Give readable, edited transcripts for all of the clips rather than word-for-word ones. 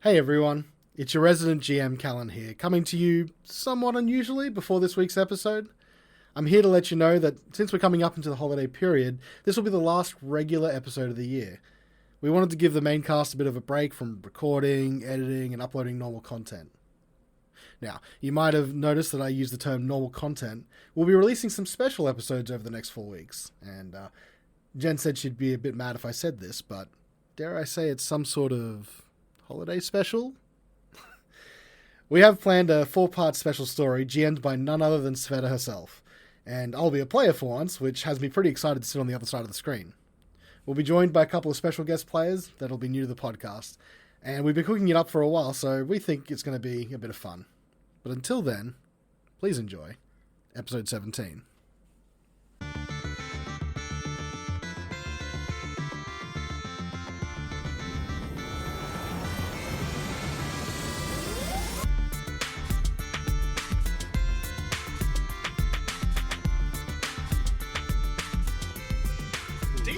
Hey everyone, it's your resident GM Callan here, coming to you somewhat unusually before this week's episode. I'm here to let you know that since we're coming up into the holiday period, this will be the last regular episode of the year. We wanted to give the main cast a bit of a break from recording, editing, and uploading normal content. Now, you might have noticed that I use the term normal content. We'll be releasing some special episodes over the next 4 weeks, and Jen said she'd be a bit mad if I said this, but dare I say it's some sort of holiday special? We have planned a 4-part special story, GM'd by none other than Svieta herself, and I'll be a player for once, which has me pretty excited to sit on the other side of the screen. We'll be joined by a couple of special guest players that'll be new to the podcast, and we've been cooking it up for a while, so we think it's going to be a bit of fun. But until then, please enjoy episode 17.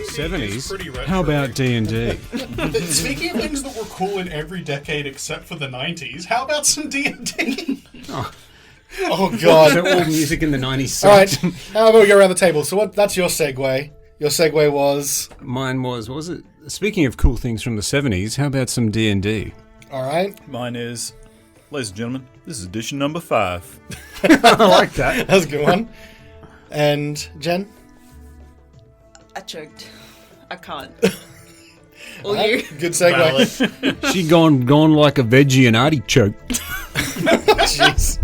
'70s. How about D&D? Speaking of things that were cool in every decade except for the '90s, how about some D&D? Oh god! So all music in the '90s. All right, how about we go around the table? So that's your segue. Your segue was. Mine was. What was it? Speaking of cool things from the '70s, how about some D&D? All right. Mine is, ladies and gentlemen, this is edition number 5. I like that. That's a good one. And Jen. I choked. I can't. Or you. Good segue. She gone like a veggie and artichoke. Jeez.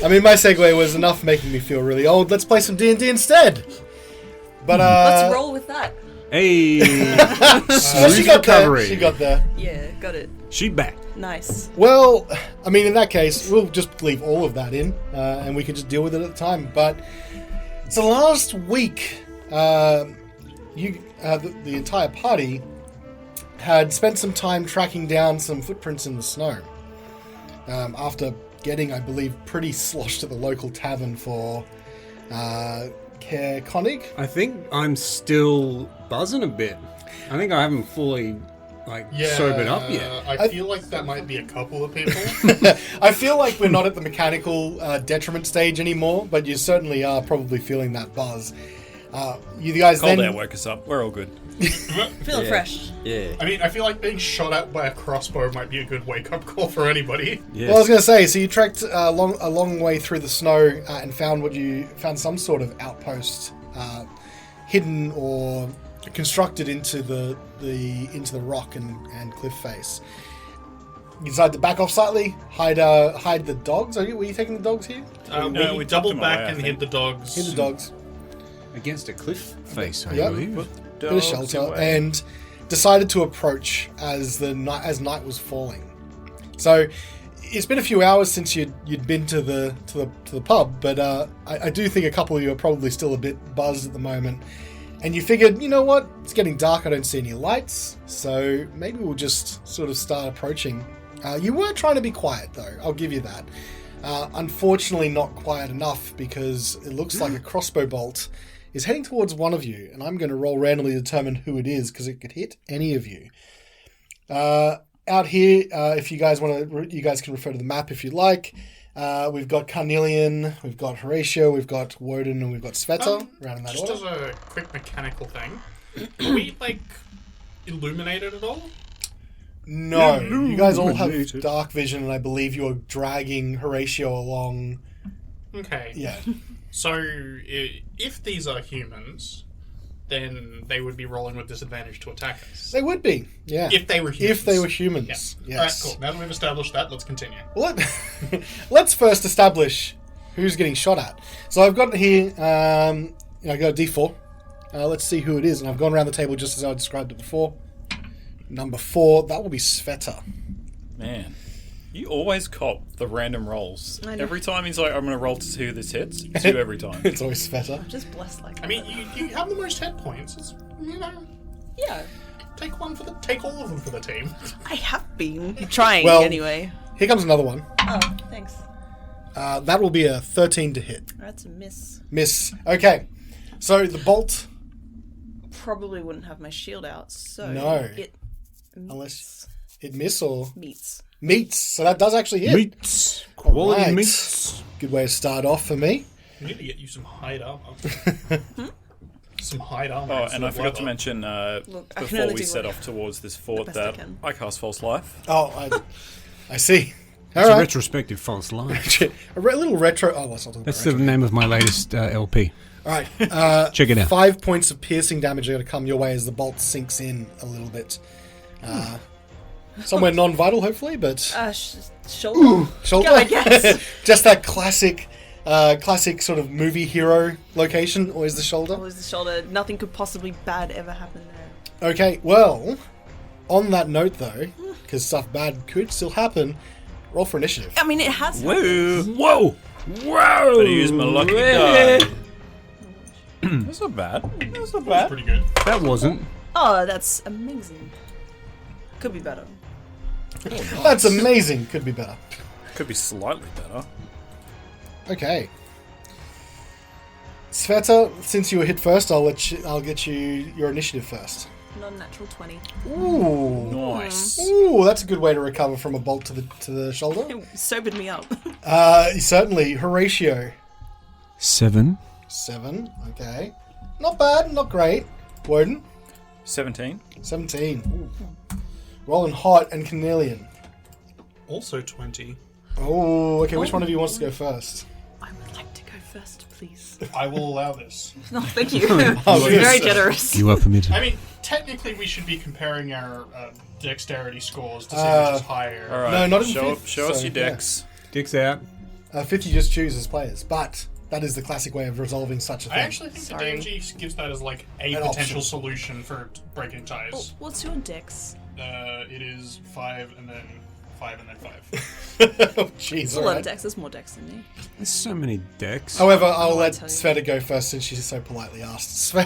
I mean, my segue was enough making me feel really old. Let's play some D&D instead. But let's roll with that. Hey. She got recovery. there. She got there. Yeah, got it. She back. Nice. Well, I mean, in that case, we'll just leave all of that in, and we can just deal with it at the time. But so last week, the entire party had spent some time tracking down some footprints in the snow. After getting, I believe, pretty sloshed at the local tavern for Care Konig. I think I'm still buzzing a bit. I think I haven't fully sobered up yet. I feel like that might be a couple of people. I feel like we're not at the mechanical detriment stage anymore, but you certainly are probably feeling that buzz. You guys Cold then... air woke us up. We're all good. Feeling fresh. Yeah. I mean, I feel like being shot at by a crossbow might be a good wake-up call for anybody. Yes. Well, I was going to say, so you trekked a long way through the snow and found some sort of outpost hidden or constructed into the rock and cliff face. You decided to back off slightly, hide the dogs. Were you taking the dogs here? We took doubled them back away, I and think. hid the dogs. Hid the dogs. Against a cliff face, I Yep. believe. Bit of shelter, and decided to approach as night was falling. So it's been a few hours since you'd been to the pub, but I do think a couple of you are probably still a bit buzzed at the moment. And you figured, you know what? It's getting dark. I don't see any lights, so maybe we'll just sort of start approaching. You were trying to be quiet, though. I'll give you that. Unfortunately, not quiet enough because it looks like a crossbow bolt is heading towards one of you, and I'm going to roll randomly to determine who it is because it could hit any of you. Out here, if you guys want to, you guys can refer to the map if you like. We've got Carnelian, we've got Horacio, we've got Wodun, and we've got Svieta. Round in that Just order. as a quick mechanical thing, are we, illuminated at all? No, you guys all have dark vision, and I believe you're dragging Horacio along. Okay. Yeah. So, if these are humans, then they would be rolling with disadvantage to attack us. They would be, yeah. If they were humans. If they were humans, Yeah. yes. Alright, cool. Now that we've established that, let's continue. Well, let's first establish who's getting shot at. So I've got here, I got a D4. Let's see who it is, and I've gone around the table just as I described it before. Number 4, that will be Svieta. Man, you always cop the random rolls. I know. Every time he's like, I'm going to roll to see who this hits. It's you every time. It's always Svieta. Just blessed like that. I mean, you have the most hit points. It's, Yeah. take all of them for the team. I have been trying Well- anyway. Here comes another one. Oh, thanks. That will be a 13 to hit. That's a miss. Miss. Okay. So the bolt... Probably wouldn't have my shield out, so No. it Unless- It miss or Meats. meets? So that does actually hit. Meats. Quality Alright. meats. Good way to start off for me. We need to get you some hide armor. Some hide armor. Oh, instead and I of forgot to leather. mention I can before only we do set what- off towards this fort best I that can. I cast False Life. Oh, I see. All It's a right. retrospective false line. A little retro. Oh, let's not talk That's about the name of my latest LP. All right. Check it out. 5 points of piercing damage are going to come your way as the bolt sinks in a little bit. Somewhere non-vital, hopefully, but Shoulder. shoulder. I guess. Just that classic sort of movie hero location. Always the shoulder. Always the shoulder. Nothing could possibly bad ever happen there. Okay. Well, on that note, though, because stuff bad could still happen, roll for initiative. I mean, it has. Woo! Whoa! Whoa! Better use my lucky die. That's not bad. That's not That's bad. pretty good. That wasn't. Oh, that's amazing. Could be better. That's amazing. Could be better. Could be slightly better. Okay. Svieta, since you were hit first, I'll get you your initiative first. Non-natural 20. Ooh. Nice. Ooh, that's a good way to recover from a bolt to the shoulder. It sobered me up. Certainly. Horatio. 7. 7. Okay. Not bad, not great. Wodun. 17. 17. Ooh. Rolling hot and Carnelian. Also 20. Oh, okay. Which one of you wants to go first? I would like to go first, please. I will allow this. No, thank you. Oh, Very yes. generous. You are permitted. I mean, technically, we should be comparing our dexterity scores to see which is higher. All right. No, not in show, fifth, show us so, your yeah. decks. Dicks out. 50 just chooses players, but that is the classic way of resolving such a thing. I actually think Sorry. the DMG gives that as like a An potential option. solution for breaking ties. Oh, what's your dex? It is 5 and then 5 and then 5. Oh, jeez. It's a lot of dex. There's more dex than me. There's so many decks. However, I'll Oh, I let tell you. Svieta go first since she's so politely asked. There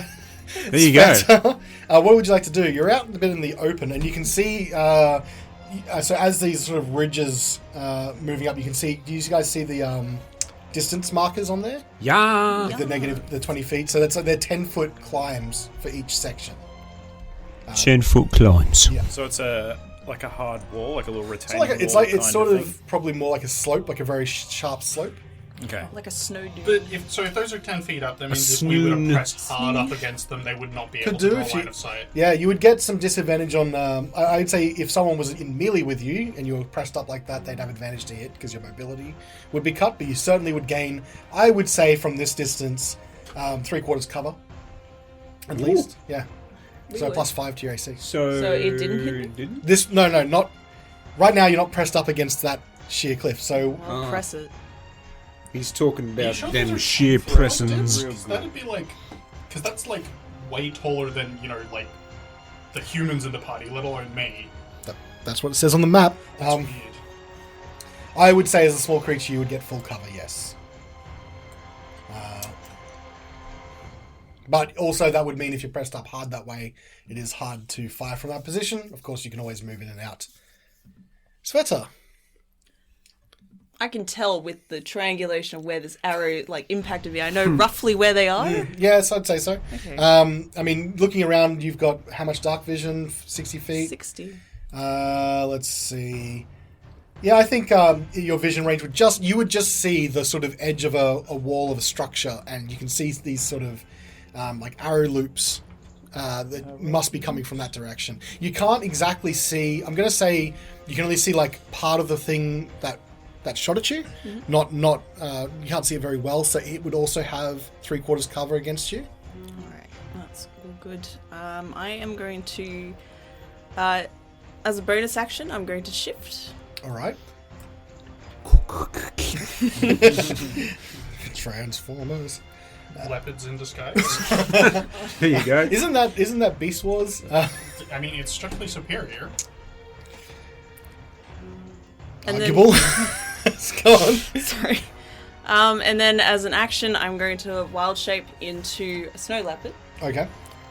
you go. Svieta, what would you like to do? You're out a bit in the open, and you can see. So as these sort of ridges moving up, you can see. Do you guys see the distance markers on there? Yeah. The 20 feet. So that's like they're 10-foot climbs for each section. 10-foot climbs. Yeah. So it's like a hard wall, like a little So retaining like wall. it's kind sort thing. of probably more like a slope, like a very sharp slope. Okay. Like a snow dune. But if those are 10 feet up, that means if we would have snoon. pressed hard up against them, they would not be able Could to do draw if you- line of sight. Yeah, you would get some disadvantage on. I'd say if someone was in melee with you and you were pressed up like that, they'd have advantage to hit because your mobility would be cut. But you certainly would gain. I would say from this distance, 3/4 cover, at least. Yeah. So Really? +5 to your AC. So it didn't hit me? Didn't? This no, not right now. You're not pressed up against that sheer cliff. So I'll press it. He's talking Are you about sure them those are sheer 10 foot pressing. distance? Real 'Cause good. that'd be like, because that's like way taller than like the humans in the party, let alone me. that's what it says on the map. That's weird. I would say as a small creature, you would get full cover. Yes. But also that would mean if you're pressed up hard that way, it is hard to fire from that position. Of course, you can always move in and out. Svieta. I can tell with the triangulation of where this arrow impacted me. I know roughly where they are. Yes, I'd say so. Okay. I mean, looking around, you've got how much dark vision? 60 feet? 60. Let's see. Yeah, I think your vision range would you would just see the sort of edge of a wall of a structure, and you can see these sort of arrow loops that must be coming from that direction. You can't exactly see. I'm going to say you can only see part of the thing that shot at you. Not you can't see it very well, so it would also have 3/4 cover against you. Alright, that's all good. I am going to, as a bonus action, I'm going to shift. All right. Transformers. Leopards in disguise. There you go. Isn't that Beast Wars? I mean, it's strictly superior. And Arguable. It's gone. Sorry. And then as an action, I'm going to wild shape into a snow leopard. Okay.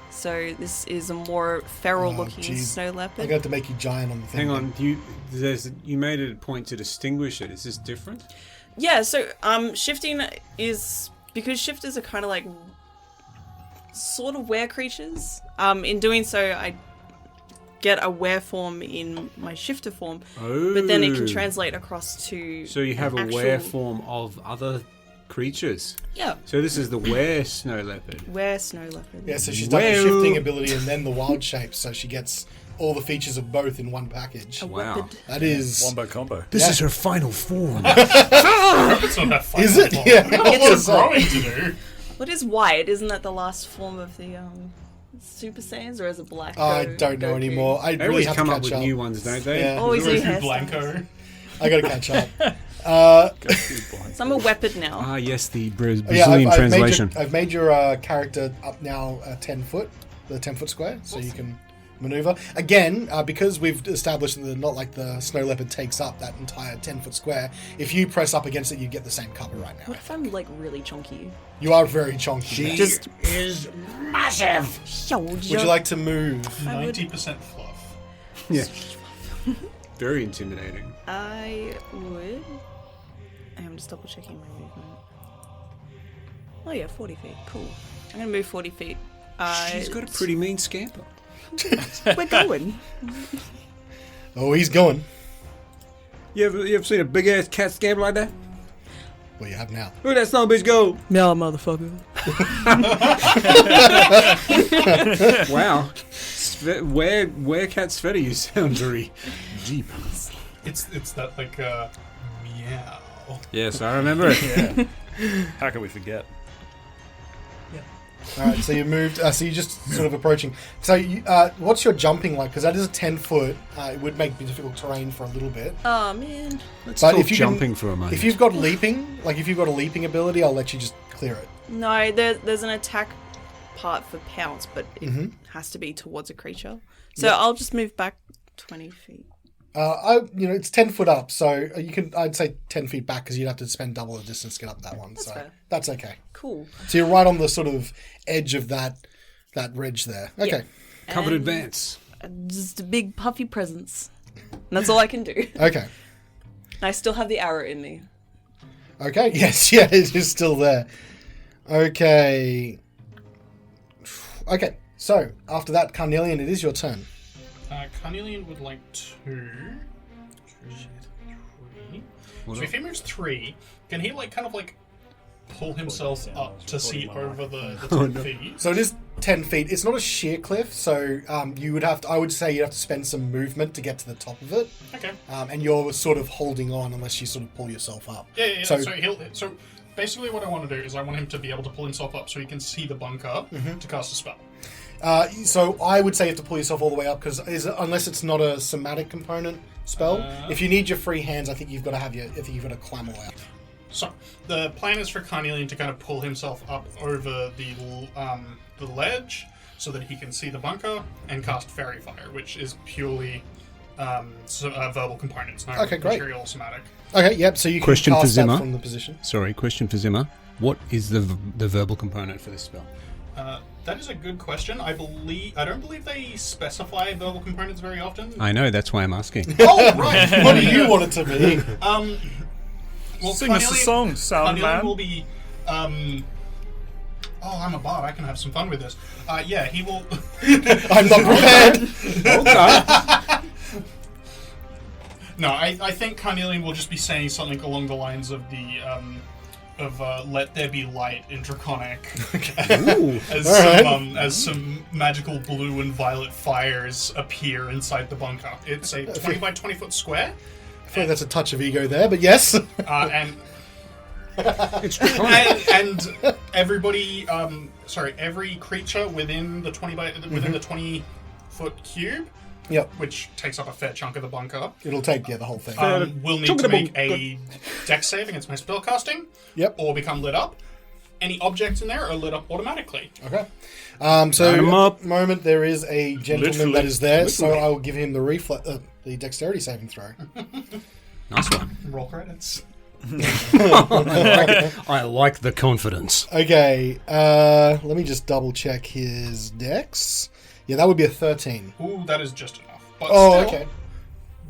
So this is a more feral-looking jeez. snow I'm leopard. going to have to make you giant on the thing. Hang on. You made it a point to distinguish it. Is this different? Yeah, so shifting is because shifters are kind of sort of were creatures. In doing so, get a were form in my shifter form, Oh. but then it can translate across to. So you have a actual- were form of other creatures. Yeah, So this is the were snow leopard. were snow leopard. Yeah, so she's done the Well- shifting ability and then the wild shape, so she gets all the features of both in one package. A Wow. leopard. That is... Wombo combo. This Yeah. is her final form. It's not that fun. Is it? Yeah. What's growing to do? What is white? Isn't that the last form of the Super Saiyans, or is it black? I don't know Goku? anymore. I They really always have come to up catch with up. new ones, don't they? Yeah. Always new Goku hairstyles. Blanco. I gotta catch up. So I'm a weapon now. Ah, yes, the Brazilian Yeah, I've translation. I've made your character up now 10 foot, the 10 foot square, so you can maneuver. Again, because we've established that not like the snow leopard takes up that entire 10 foot square, if you press up against it, you get the same cover right now. What if I'm like really chunky? You are very chonky. Just is massive. Would you like to move? 90% fluff. Yeah. Very intimidating. I would. I'm just double checking my movement. Oh yeah, 40 feet. Cool. I'm gonna move 40 feet. She's got a pretty mean scamper. We're going. Oh, he's going. You ever seen a big ass cat scamper like that? Well, you have now. Look at that son of a bitch go! Meow, motherfucker. Wow. Where cat Sveta you sound very deep. It's that like meow. Yes, I remember it. Yeah. How can we forget? All right, so you moved. So you're just sort of approaching. So, what's your jumping like? Because that is a 10 foot. It would make difficult terrain for a little bit. Oh man. Let's But talk if you can- jumping for a moment. If you've got leaping, like if you've got a leaping ability, I'll let you just clear it. No, there's an attack part for pounce, but it Mm-hmm. has to be towards a creature. So I'll just move back 20 feet. It's 10 foot up, so you can. I'd say 10 feet back because you'd have to spend double the distance to get up that one. That's so fair. that's okay. Cool. So you're right on the sort of edge of that ridge there. Okay. Covered And advance. Just a big puffy presence. And that's all I can do. Okay. I still have the arrow in me. Okay. Yes. Yeah. It is still there. Okay. Okay. So after that, Carnelian, it is your turn. Carnelian would like to. What So if he moves 3, can he kind of pull himself up to see over the 10 feet? So it is 10 feet. It's not a sheer cliff, so you would have to. I would say you have to spend some movement to get to the top of it. Okay. And you're sort of holding on unless you sort of pull yourself up. Yeah. So- So basically, what I want to do is I want him to be able to pull himself up so he can see the bunker to cast a spell. So I would say you have to pull yourself all the way up because unless it's not a somatic component spell, if you need your free hands, I think you've got to have you've got to climb all out. So the plan is for Carnelian to kind of pull himself up over the ledge so that he can see the bunker and cast Fairy Fire, which is purely verbal components, no Okay, great. material somatic. Okay, yep. So you can Question for cast that Zimma. from the position. Sorry, question for Zimma. What is the verbal component for this spell? That is a good question. I don't believe they specify verbal components very often. I know, that's why I'm asking. Oh right. What do you want it to be? Well, Sing us a song, sound Carnelian man. will be. Oh, I'm a bard. I can have some fun with this. Yeah, he will. I'm not prepared. Okay. No, I think Carnelian will just be saying something along the lines of the "Let there be light" in Draconic, Ooh. as some magical blue and violet fires appear inside the bunker. It's a 20 by 20 foot square, I feel like that's a touch of ego there, but yes. and It's draconic. and everybody, every creature within the 20 the 20 foot cube, Yep. which takes up a fair chunk of the bunker, It'll take the whole thing. will need to make a dex save against my spellcasting, Yep. or become lit up. Any objects in there are lit up automatically. Okay. Light 'em So up. at the moment there is a gentleman Literally. that is there, so Literally. I will give him the dexterity saving throw. Nice one. Roll credits. I like the confidence. Okay. Let me just double check his dex. Yeah, that would be a 13. Ooh, that is just enough. But Oh, still, okay.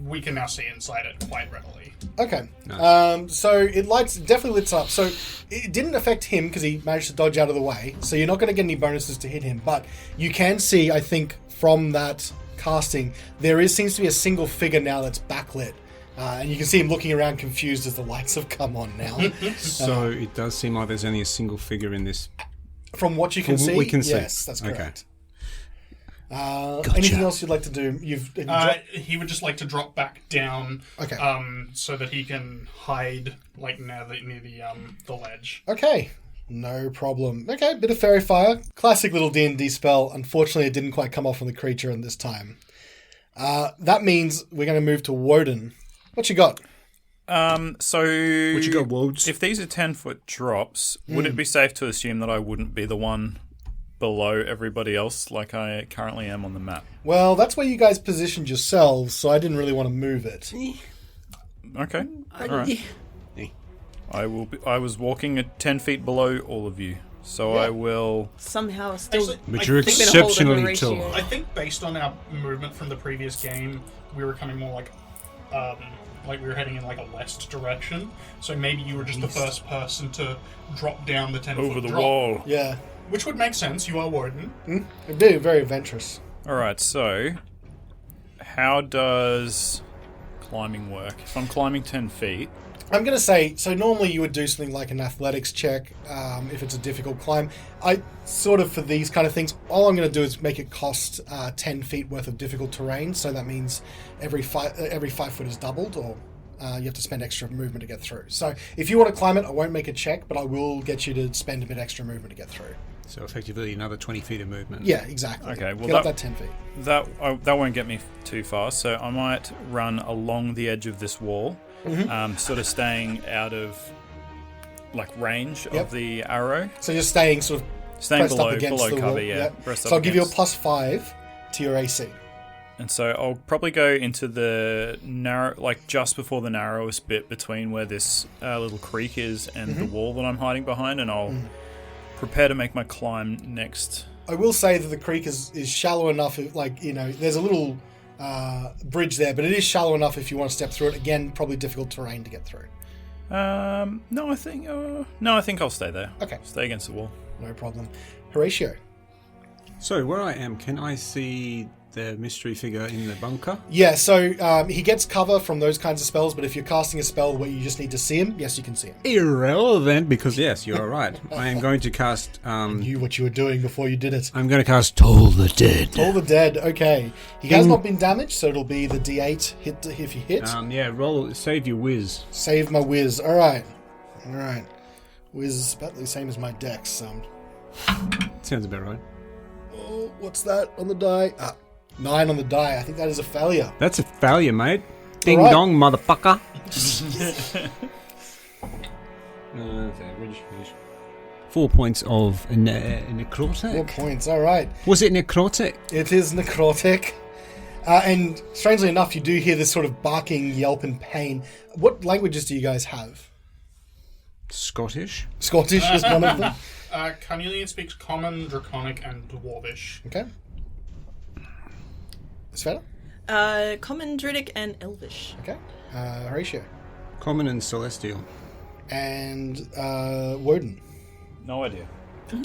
we can now see inside it quite readily. Okay. Nice. So it definitely lights up. So it didn't affect him because he managed to dodge out of the way. So you're not going to get any bonuses to hit him. But you can see, I think, from that casting, there seems to be a single figure now that's backlit. And you can see him looking around confused as the lights have come on now. So it does seem like there's only a single figure in this. From what you can From what see, we can see. yes, that's correct. Gotcha. Anything else you'd like to do? He would just like to drop back down, Okay. So that he can hide like near the ledge. Okay, no problem. Okay, bit of fairy fire. Classic little D&D spell. Unfortunately, it didn't quite come off on the creature in this time. That means we're going to move to Wodun. What you got? So What you got, Wodes? if these are 10-foot drops, would it be safe to assume that I wouldn't be the one below everybody else like I currently am on the map? Well, that's where you guys positioned yourselves, so I didn't really want to move it. Okay. All right. I was walking at 10 feet below all of you, so I will. Somehow still. Actually, But I you're think- exceptionally Horacio. tall. I think based on our movement from the previous game, we were coming more like we were heading in like a west direction. So maybe you were just the first person to drop down the 10-foot Over the drop, wall. Yeah, which would make sense. You are Wodun. it'd be very adventurous. All right, so how does climbing work? If I'm climbing 10 feet, I'm going to say, so normally you would do something like an athletics check if it's a difficult climb. I sort of, for these kind of things, all I'm going to do is make it cost 10 feet worth of difficult terrain. So that means every 5 foot is doubled, or you have to spend extra movement to get through. So if you want to climb it, I won't make a check, but I will get you to spend a bit extra movement to get through. So effectively another 20 feet of movement. Yeah, exactly. Okay, well, Get up that 10 feet. that won't get me too far. So I might run along the edge of this wall, sort of staying out of like range Yep. of the arrow. So you're staying sort of Staying pressed below up against the cover, wall. yeah. Yep. Pressed So up I'll give you a against. +5 to your AC. And so I'll probably go into the narrow, like just before the narrowest bit between where this little creek is and the wall that I'm hiding behind, and I'll prepare to make my climb next. I will say that the creek is shallow enough, like, you know, there's a little bridge there, but it is shallow enough if you want to step through it. Again, probably difficult terrain to get through. No, I think I'll stay there. Okay. Stay against the wall. No problem. Horatio. So where I am, can I see the mystery figure in the bunker? Yeah, so he gets cover from those kinds of spells, but if you're casting a spell where you just need to see him, yes, you can see him. Irrelevant, because yes, you're right. I am going to cast. You what you were doing before you did it. I'm going to cast Toll the Dead. All the dead. Okay, he has not been damaged, so it'll be the D8 hit if you hit. Yeah, roll. Save your whiz. Save my whiz. All right. Whiz is about the same as my dex. Sounds about right. Oh, what's that on the die? 9 on the die. I think that is a failure. That's a failure, mate. Ding All right. dong, motherfucker. 4 points of necrotic. 4 points. All right. Was it necrotic? It is necrotic. And strangely enough, you do hear this sort of barking, yelp, and pain. What languages do you guys have? Scottish. Scottish is one of them. Carnelian speaks Common, Draconic, and Dwarvish. Okay. Svieta? Common, Druidic, and Elvish. Okay. Horatio. Common and celestial. And Wodun. No idea.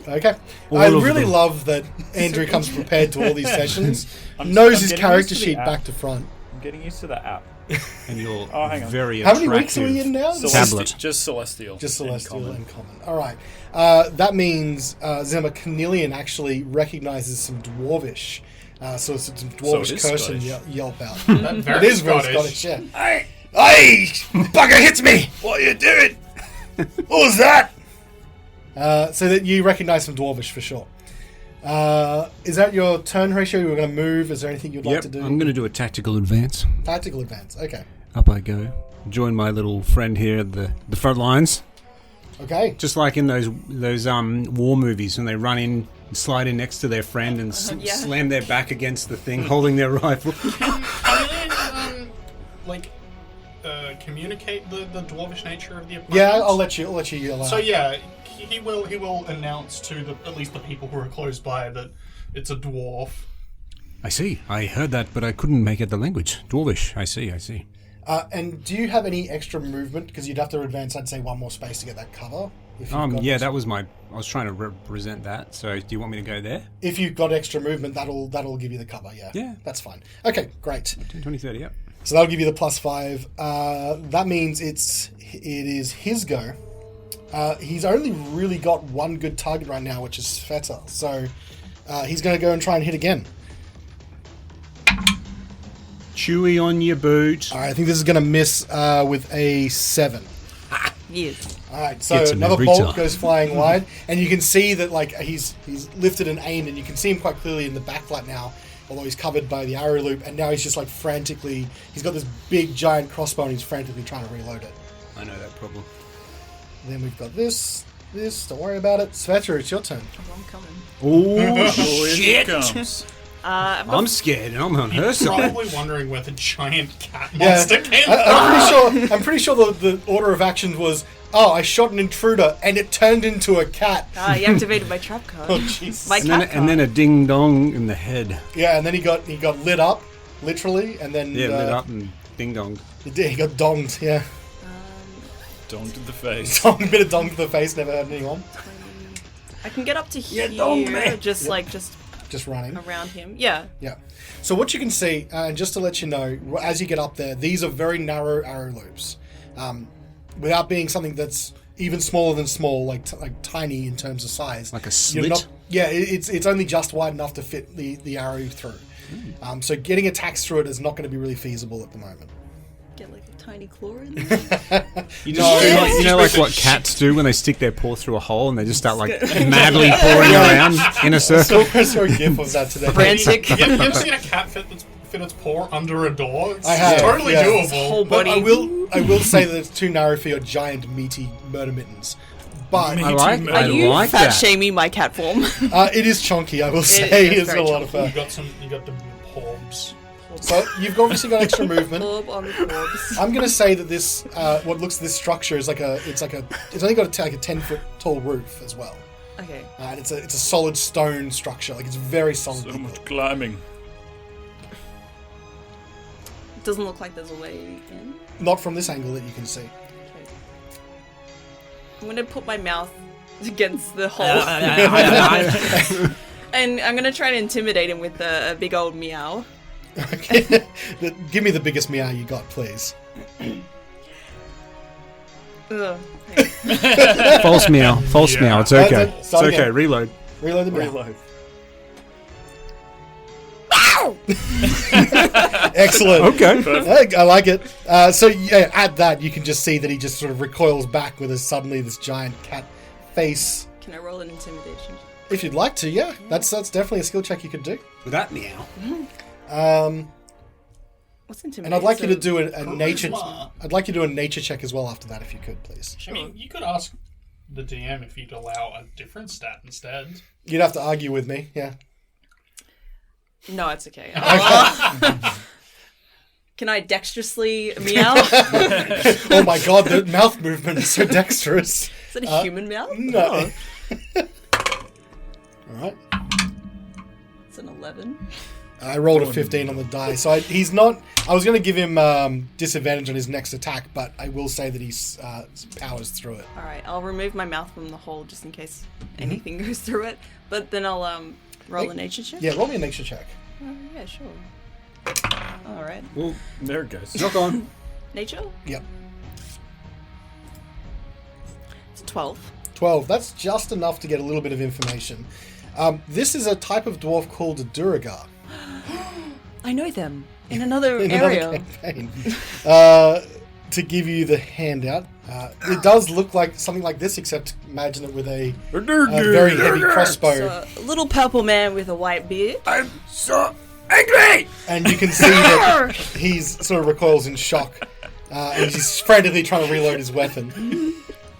Okay. All I of really them. love that Andrew comes prepared to all these sessions. I'm Knows his getting character used to the sheet app. back to front. I'm getting used to the app. And you're hang on. very How attractive. many weeks are we in now? Tablet. Just celestial. Just and Celestial common. and Common. All right. That means Zimma Carnelian actually recognizes some Dwarvish. So it's some Dwarvish it is curse and Scottish. yelp out. That It very is very Scottish. Scottish, yeah. Hey! Bugger hits me! What are you doing? What was that? So that you recognise some Dwarvish for sure. Is that your turn, Horatio? You were going to move. Is there anything you'd like Yep, to do? I'm going to do a tactical advance. Tactical advance. Okay. Up I go. Join my little friend here at the front lines. Okay. Just like in those war movies when they run in, slide in next to their friend and Yeah. slam their back against the thing, holding their rifle. Carnelian, communicate the dwarvish nature of the opponent. Yeah, I'll let you yell out. So yeah, he will announce to at least the people who are close by that it's a dwarf. I see. I heard that, but I couldn't make it the language. Dwarvish. I see. And do you have any extra movement? Because you'd have to advance, I'd say, one more space to get that cover. If you've got Yeah, extra- that was my. I was trying to represent that. So, do you want me to go there? If you've got extra movement, that'll give you the cover. Yeah. Yeah. That's fine. Okay, great. 10, 20, 30, yep. So that'll give you the +5. That means it is his go. He's only really got one good target right now, which is Svieta. So he's going to go and try and hit again. Chewy on your boot. All right, I think this is going to miss with a 7. Yes. All right, so Gets him another every bolt time. goes flying wide, and you can see that like he's lifted and aimed, and you can see him quite clearly in the backlight now, although he's covered by the arrow loop, and now he's just like frantically. He's got this big giant crossbow, and he's frantically trying to reload it. I know that problem. Then we've got this. Don't worry about it. Sveta, it's your turn. Oh, I'm coming. Oh, Here it comes. I've got I'm scared, and I'm on her side. Probably wondering where the giant cat Yeah, monster came from. I'm pretty sure the order of actions was, oh, I shot an intruder and it turned into a cat. you activated my trap card. Oh jeez. My And cat then, card. and then a ding dong in the head. Yeah, and then he got lit up, literally, and then Yeah, lit up and ding dong. He got donged. Yeah, Dong to the face. a bit of dong to the face. Never hurt anyone. I can get up to here, dong me. just Just running. around him. Yeah. Yeah. So what you can see, and just to let you know, as you get up there, these are very narrow arrow loops, without being something that's even smaller than small, like tiny in terms of size. Like a You're slit? not- yeah, it's only just wide enough to fit the arrow through. So getting attacks through it is not going to be really feasible at the moment. Get like a tiny claw in there. You know, like what cats do when they stick their paw through a hole and they just start like madly pawing around in a circle. I saw a gif of that today. Frantic. You ever seen a cat fit its paw under a door? It's I have, totally yeah. doable. Whole But body. I will say that it's too narrow for your giant meaty murder mittens. But I like, Are I you like fat that. shaming my cat form? it is chunky, I will say. is It's a very lot of You fur. got the porbs. So you've obviously got extra movement. Orb on the corpse. I'm going to say that this, this structure is it's only got like a 10-foot tall roof as well. Okay. And it's a solid stone structure. Like it's very solid. So much climbing. Doesn't look like there's a way in. Not from this angle that you can see. Okay. I'm gonna put my mouth against the hole. And I'm gonna try to intimidate him with a big old meow. Okay. Give me the biggest meow you got, please. Ugh. False meow. False Yeah. meow. It's okay. It's Start okay. again. Reload. Reload the meow. Reload. Excellent. Okay. I like it. So yeah, at that you can just see that he just sort of recoils back with suddenly this giant cat face. Can I roll an intimidation? If you'd like to, yeah, that's definitely a skill check you could do. With that meow. What's intimidation? And I'd like you to do a nature. Charisma. I'd like you to do a nature check as well after that, if you could, please. I mean, you could ask the DM if he'd allow a different stat instead. You'd have to argue with me, yeah. No, it's okay. Can I dexterously meow? Oh my god, the mouth movement is so dexterous. Is it a human meow? No. Alright. It's an 11. I rolled a 15 on the die, so he's not... I was going to give him disadvantage on his next attack, but I will say that he powers through it. Alright, I'll remove my mouth from the hole just in case anything goes through it. But then I'll roll a nature check? Yeah, roll me a nature check. Yeah, sure. Alright. Well, There it goes. knock on. Nature? Yep. It's 12. 12. That's just enough to get a little bit of information. This is a type of dwarf called a Duragar. I know them. In another In area. another campaign. To give you the handout, it does look like something like this, except imagine it with a very heavy crossbow. So, a little purple man with a white beard. I'm so angry! And you can see that he's sort of recoils in shock. And he's frantically trying to reload his weapon.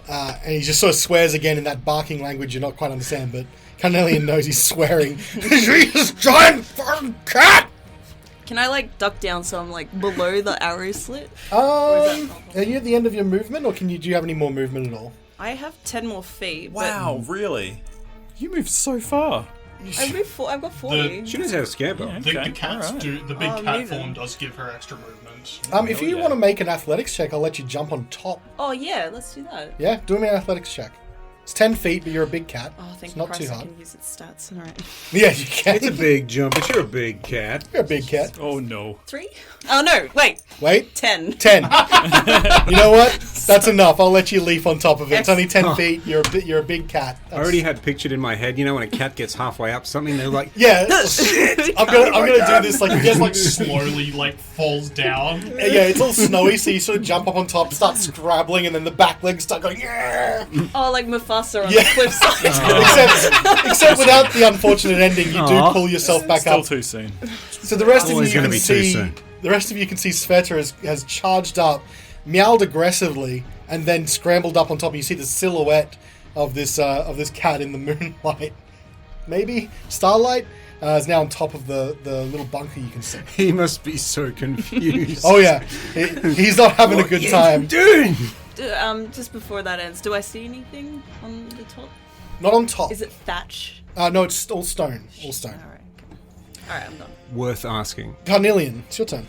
And he just sort of swears again in that barking language you not quite understand, but Carnelian knows he's swearing. This giant fucking cat! Can I like duck down so I'm like below the arrow slit? Are you at the end of your movement, or do you have any more movement at all? I have 10 more feet. Wow, really? You moved so far. But I've got 40. She knows how to scamper. Yeah. The Okay, cats alright. do. The big Oh, cat moving. form does give her extra movement. If you want to make an athletics check, I'll let you jump on top. Oh yeah, let's do that. Yeah, do me an athletics check. It's 10 feet, but you're a big cat. Oh, thank it's not Christ too I hard. can use its stats. All right. Yeah, you can. It's a big jump, but you're a big cat. You're a big cat. Oh no. 3? Oh, no. Wait. Wait. 10. 10. You know what? That's enough. I'll let you leap on top of it. It's only 10 feet. You're a big cat. I already had pictured in my head, you know, when a cat gets halfway up something, they're like, Yeah. I'm gonna do this like It just like slowly like falls down. Yeah, it's all snowy, so you sort of jump up on top, start scrabbling, and then the back legs start going. Yeah. Oh, like Mufasa on Yeah. the cliffside. Except without the unfortunate ending, you do pull yourself back Still up. too soon. So the rest of Always you gonna can be too see. soon. The rest of you can see Svieta has charged up, meowed aggressively, and then scrambled up on top. You see the silhouette of this cat in the moonlight. Maybe starlight is now on top of the little bunker you can see. he must be so confused. Oh yeah, he's not having a good time. Dude! Just before that ends, do I see anything on the top? Not on top. Is it thatch? No, it's all stone. All stone. Alright, Alright, I'm done. Worth asking. Carnelian, it's your turn.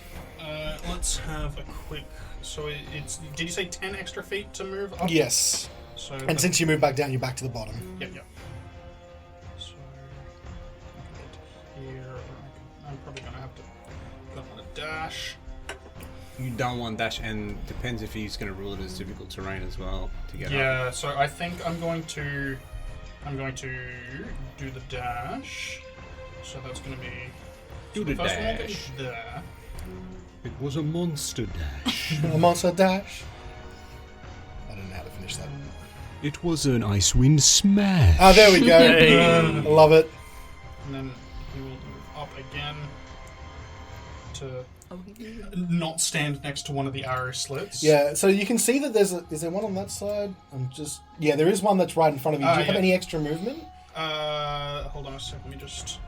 Let's have a quick. So it's. Did you say 10 extra feet to move up? Yes. So And since you move back down, you're back to the bottom. Yep. So here, I'm probably gonna have to go on a dash. You don't want dash, and depends if he's going to rule it as difficult terrain as well to get up. Yeah. So I think I'm going to do the dash. So that's going to be. Do so the first one will be dash. there. It was a monster dash. A monster dash. I don't know how to finish that. It was an Icewind smash. Ah, there we go. Hey. I love it. And then we will move up again to Oh, not stand next to one of the arrow slits. Yeah, so you can see that is there one on that side? Yeah, there is one that's right in front of you. Do you have yeah. any extra movement? Hold on a sec. Let me just.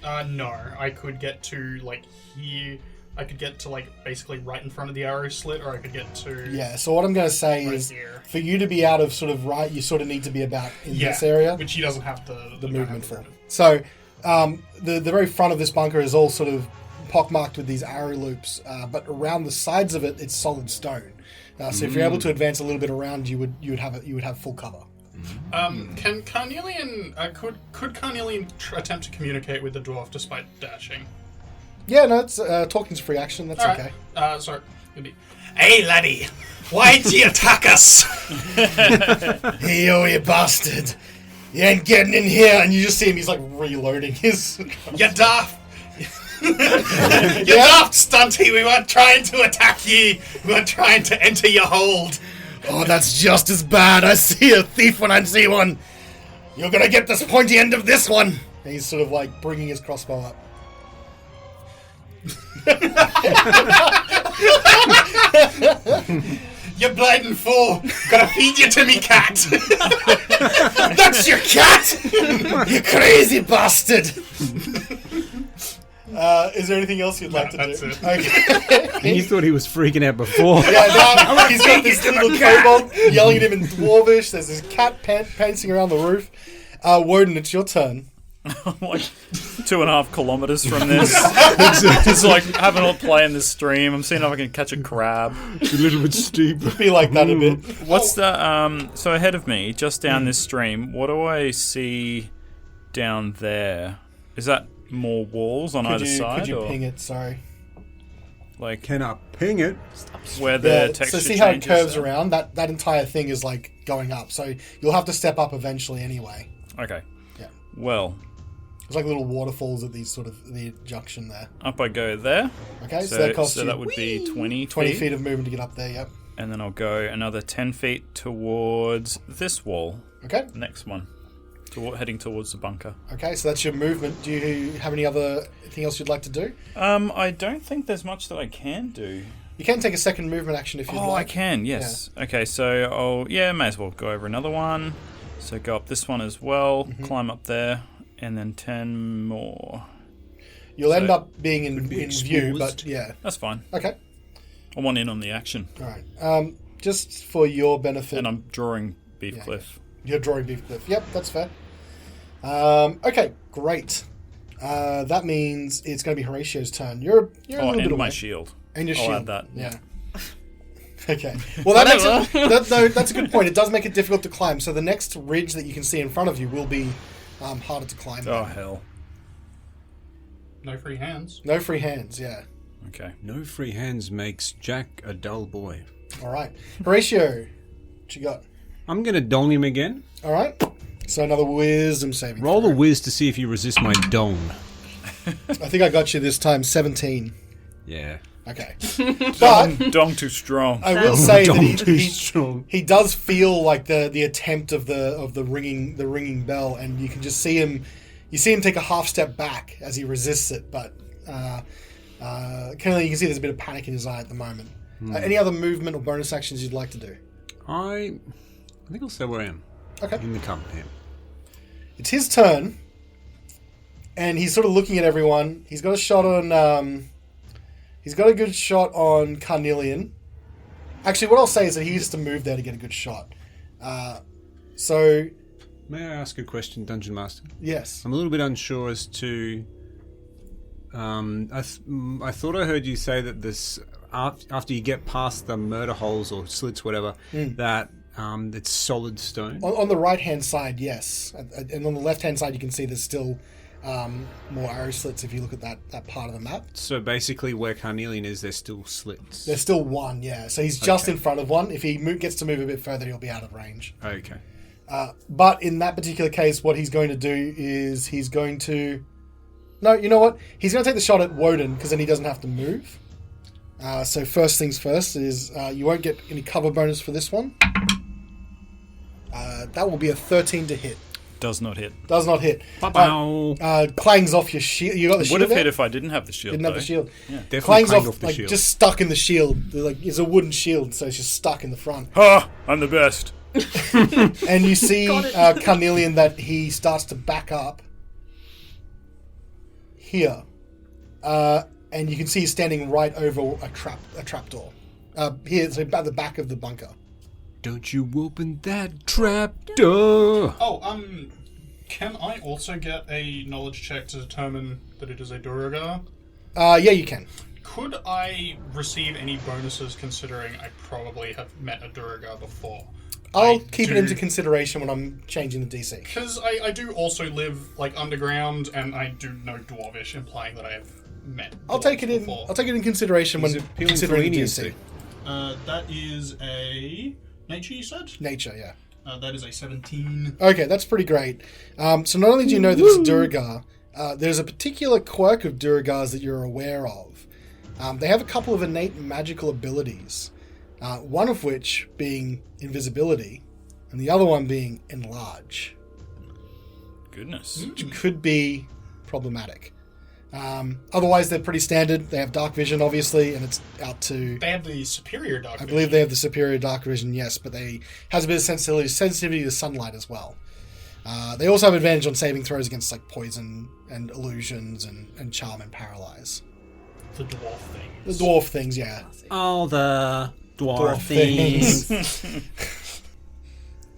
No, I could get to like here. I could get to like basically right in front of the arrow slit, or I could get to Yeah, so what I'm going to say right is here. for you to be out of sort of right, you sort of need to be about in Yeah, this area, which he doesn't have the movement for. So the very front of this bunker is all sort of pockmarked with these arrow loops, but around the sides of it, it's solid stone. So if you're able to advance a little bit around, you would have full cover. Can Carnelian could Carnelian attempt to communicate with the dwarf despite dashing? Yeah, no, it's talking's free action. That's Alright. okay. Sorry. It'd be, hey laddie, why'd you attack us? Hey, you bastard! You ain't getting in here, and you just see him. He's like reloading his. You daft. You daft stunty. We weren't trying to attack you. We weren't trying to enter your hold. Oh, that's just as bad. I see a thief when I see one. You're gonna get this pointy end of this one. And he's sort of like bringing his crossbow up. You blinding fool. Gotta feed you to me, cat. That's your cat! You crazy bastard! Is there anything else you'd like to that's do? it. Okay. And you thought he was freaking out before. Yeah, now he's got this little kobold yelling at him in Dwarvish. There's this cat pantsing around the roof. Wodun, it's your turn. I'm like 2.5 kilometers from this. Just like having a play in this stream. I'm seeing if I can catch a crab. It's a little bit steep. Be like that a bit. What's the so ahead of me, just down this stream? What do I see down there? Is that more walls on either side, Could you or ping it? Sorry. like Can I ping it? where the Yeah, texture so see how it changes? curves around? That entire thing is like going up. So you'll have to step up eventually anyway. Okay. Yeah. Well, There's like little waterfalls at these sort of the junction there. up I go there. Okay, so So, that costs you that would be 20 20 feet. feet of movement to get up there. Yep. And then I'll go another 10 feet towards this wall. Okay. Next one. Heading towards the bunker. Okay, so that's your movement. Do you have anything else you'd like to do? I don't think there's much that I can do. You can take a second movement action if you'd Oh, like. I can, yes. Okay, so may as well go over another one. So go up this one as well, climb up there, and then 10 more. You'll So- end up being in be view, but exposed. yeah. That's fine. Okay. I want in on the action. All right. Just for your benefit, And I'm drawing Beef Cliff. you're drawing Beef Cliff. Yep, that's fair. Okay, great. That means it's going to be Horacio's turn. You're a Oh, little bit and away. my shield. And your I'll shield. add that. Yeah. Okay. Well, that's a good point. It does make it difficult to climb. So the next ridge that you can see in front of you will be harder to climb. Oh, hell. No free hands. No free hands, yeah. Okay. No free hands makes Jack a dull boy. All right. Horatio, what you got? I'm going to dong him again. All right. So another wisdom saving Roll throw. a whiz to see if you resist my dong. I think I got you this time, 17. Yeah. Okay. But Dong too strong. I will say Dong that too strong. he does feel like the attempt of the ringing bell, and you can just see him. You see him take a half step back as he resists it, but Carnelian, you can see there's a bit of panic in his eye at the moment. Any other movement or bonus actions you'd like to do? I think I'll stay where I am. Okay. In the company. It's his turn, and he's sort of looking at everyone. He's got a shot on. He's got a good shot on Carnelian. Actually, what I'll say is that he needs to move there to get a good shot. So, May I ask a question, Dungeon Master? yes. I'm a little bit unsure as to. I thought I heard you say that this after you get past the murder holes or slits, whatever, that it's solid stone. On the right-hand side, yes. And on the left-hand side, you can see there's still more arrow slits if you look at that part of the map. So basically, where Carnelian is, there's still slits. There's still one, yeah. So he's just Okay. in front of one. If he gets to move a bit further, he'll be out of range. Okay. But in that particular case, what he's going to do is he's going to... No, you know what? He's going to take the shot at Wodun, because then he doesn't have to move. So first things first is you won't get any cover bonus for this one. That will be a 13 to hit. Does not hit. Does not hit. Pow. Clangs off your shield. You got the shield Would have there? hit if I didn't have the shield. Didn't have though. the shield. Definitely Clangs clanged off, the like shield. just stuck in the shield. Like it's a wooden shield, so it's just stuck in the front. Ha! I'm the best. And you see Got it. Carnelian that he starts to back up here, and you can see he's standing right over a trap door. Here, so at the back of the bunker. Don't you open that trap door. Oh, can I also get a knowledge check to determine that it is a Duergar? Yeah, you can. Could I receive any bonuses considering I probably have met a Duergar before? I'll keep it into consideration when I'm changing the DC. Because I do also live like underground, and I do know Dwarvish, implying that I have met. I'll take it dwarves in. before. I'll take it in consideration when Is it appealing considering for the leniency? DC. That is a nature, you said? Nature, yeah. That is a 17. Okay, that's pretty great. So not only do you know that it's a Duergar, there's a particular quirk of Duergars that you're aware of. They have a couple of innate magical abilities, one of which being invisibility, and the other one being enlarge, Goodness. which could be problematic. Otherwise, they're pretty standard. They have dark vision, obviously, and it's out to... They have the superior dark I vision. believe they have the superior dark vision, yes, but they has a bit of sensitivity to sunlight as well. They also have advantage on saving throws against like poison and illusions and charm and paralyze. The dwarf things. The dwarf things, yeah. All the Dwarf things.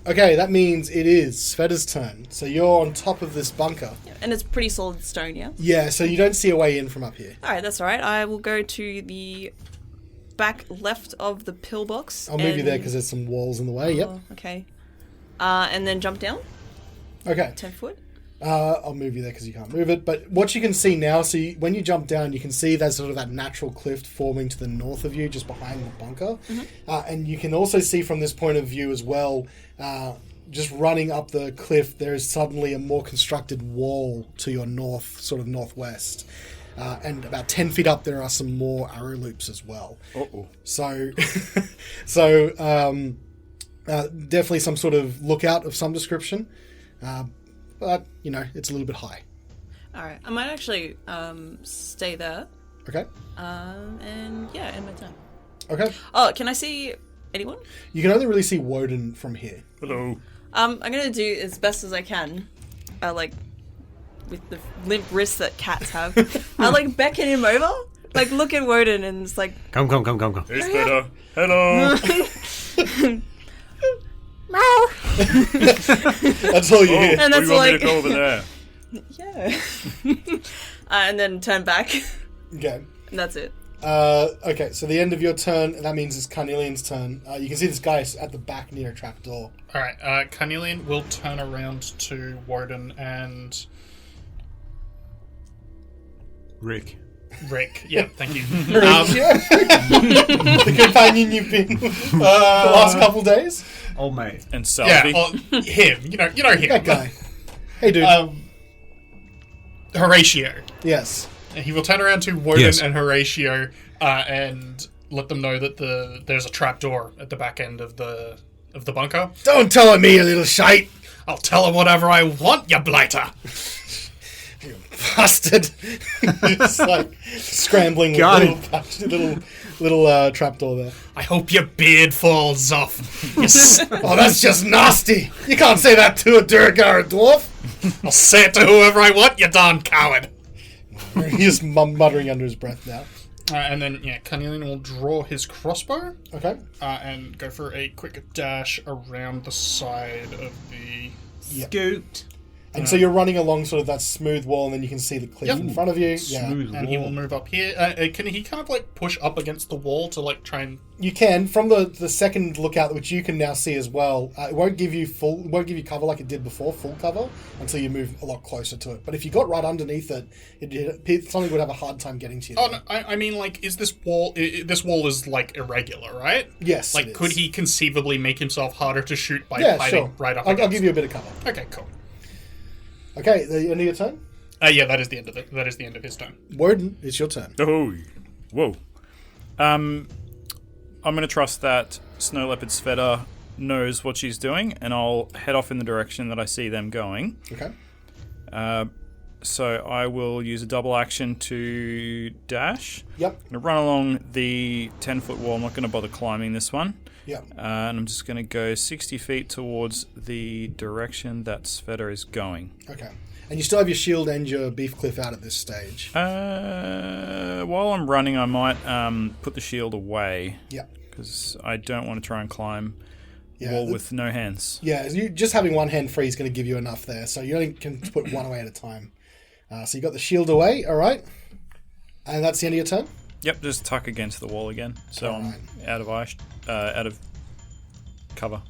Okay, that means it is Sveta's turn. So you're on top of this bunker. And it's pretty solid stone, yeah? Yeah, so you don't see a way in from up here. Alright, that's alright. I will go to the back left of the pillbox. I'll move you there because there's some walls in the way. Yep. Oh, okay. And then jump down, Okay. 10 foot. I'll move you there because you can't move it. But what you can see now, when you jump down, you can see there's sort of that natural cliff forming to the north of you, just behind the bunker. And you can also see from this point of view as well, just running up the cliff, there is suddenly a more constructed wall to your north, sort of northwest. And about 10 feet up, there are some more arrow loops as well. Uh-oh. So, definitely some sort of lookout of some description. But, you know, it's a little bit high. Alright, I might actually stay there. Okay? And yeah, end my turn. Okay. Oh, can I see anyone? You can only really see Wodun from here. Hello. I'm gonna do as best as I can. Like, with the limp wrists that cats have. I like beckon him over. Like, look at Wodun and it's like, Come. Hey, Sveta. Hello. That's all you hear. And that's you want me like- to go over there? yeah. And then turn back. Okay. And that's it. Okay, so the end of your turn, and that means it's Carnelian's turn. You can see this guy at the back near a trapdoor. Alright, Carnelian will turn around to Wodun and... Rick. Yeah, thank you. The companion you've been the last couple days? Old mate. And Salvi. Him. You know him. That guy. Hey, dude. Horacio. Yes. He will turn around to Wodun Yes. and Horacio and let them know that there's a trapdoor at the back end of the bunker. Don't tell me, you little shite! I'll tell him whatever I want, you blighter. You bastard! It's like scrambling with Got little trapdoor there. I hope your beard falls off. Yes. Oh, that's just nasty! You can't say that to a Durgar dwarf! I'll say it to whoever I want, you darn coward. He's muttering under his breath now. And then, Carnelian will draw his crossbow. Okay. And go for a quick dash around the side of the... Scoot. And so you're running along sort of that smooth wall, and then you can see the cliff in front of you. Smooth And he will wall. move up here. Can he kind of like push up against the wall to like try and... You can from the second lookout, which you can now see as well. It won't give you cover like it did before, full cover, until you move a lot closer to it. But if you got right underneath it, something would have a hard time getting to you. Oh, no, I mean, like, is this wall... This wall is, like, irregular, right? Yes, Like, it could is. he conceivable make himself harder to shoot by Yeah, hiding sure. right up I'll against... give you a bit of cover. Okay, cool. Okay, the end of your turn. Yeah, that is the end of it. That is the end of his turn. Wodun, it's your turn. Oh, whoa. I'm going to trust that Snow Leopard Svieta knows what she's doing, and I'll head off in the direction that I see them going. Okay. So I will use a double action to dash. Yep. I'm going to run along the 10-foot wall. I'm not going to bother climbing this one. Yep. And I'm just going to go 60 feet towards the direction that Svieta is going. Okay. And you still have your shield and your beef cliff out at this stage. While I'm running, I might put the shield away. Yep. Because I don't want to try and climb Yeah, wall with no hands. Yeah, you just having one hand free is going to give you enough there. So you only can put one away at a time. So you got the shield away, all right. And that's the end of your turn? Yep, just tuck against the wall again. So I'm out of cover.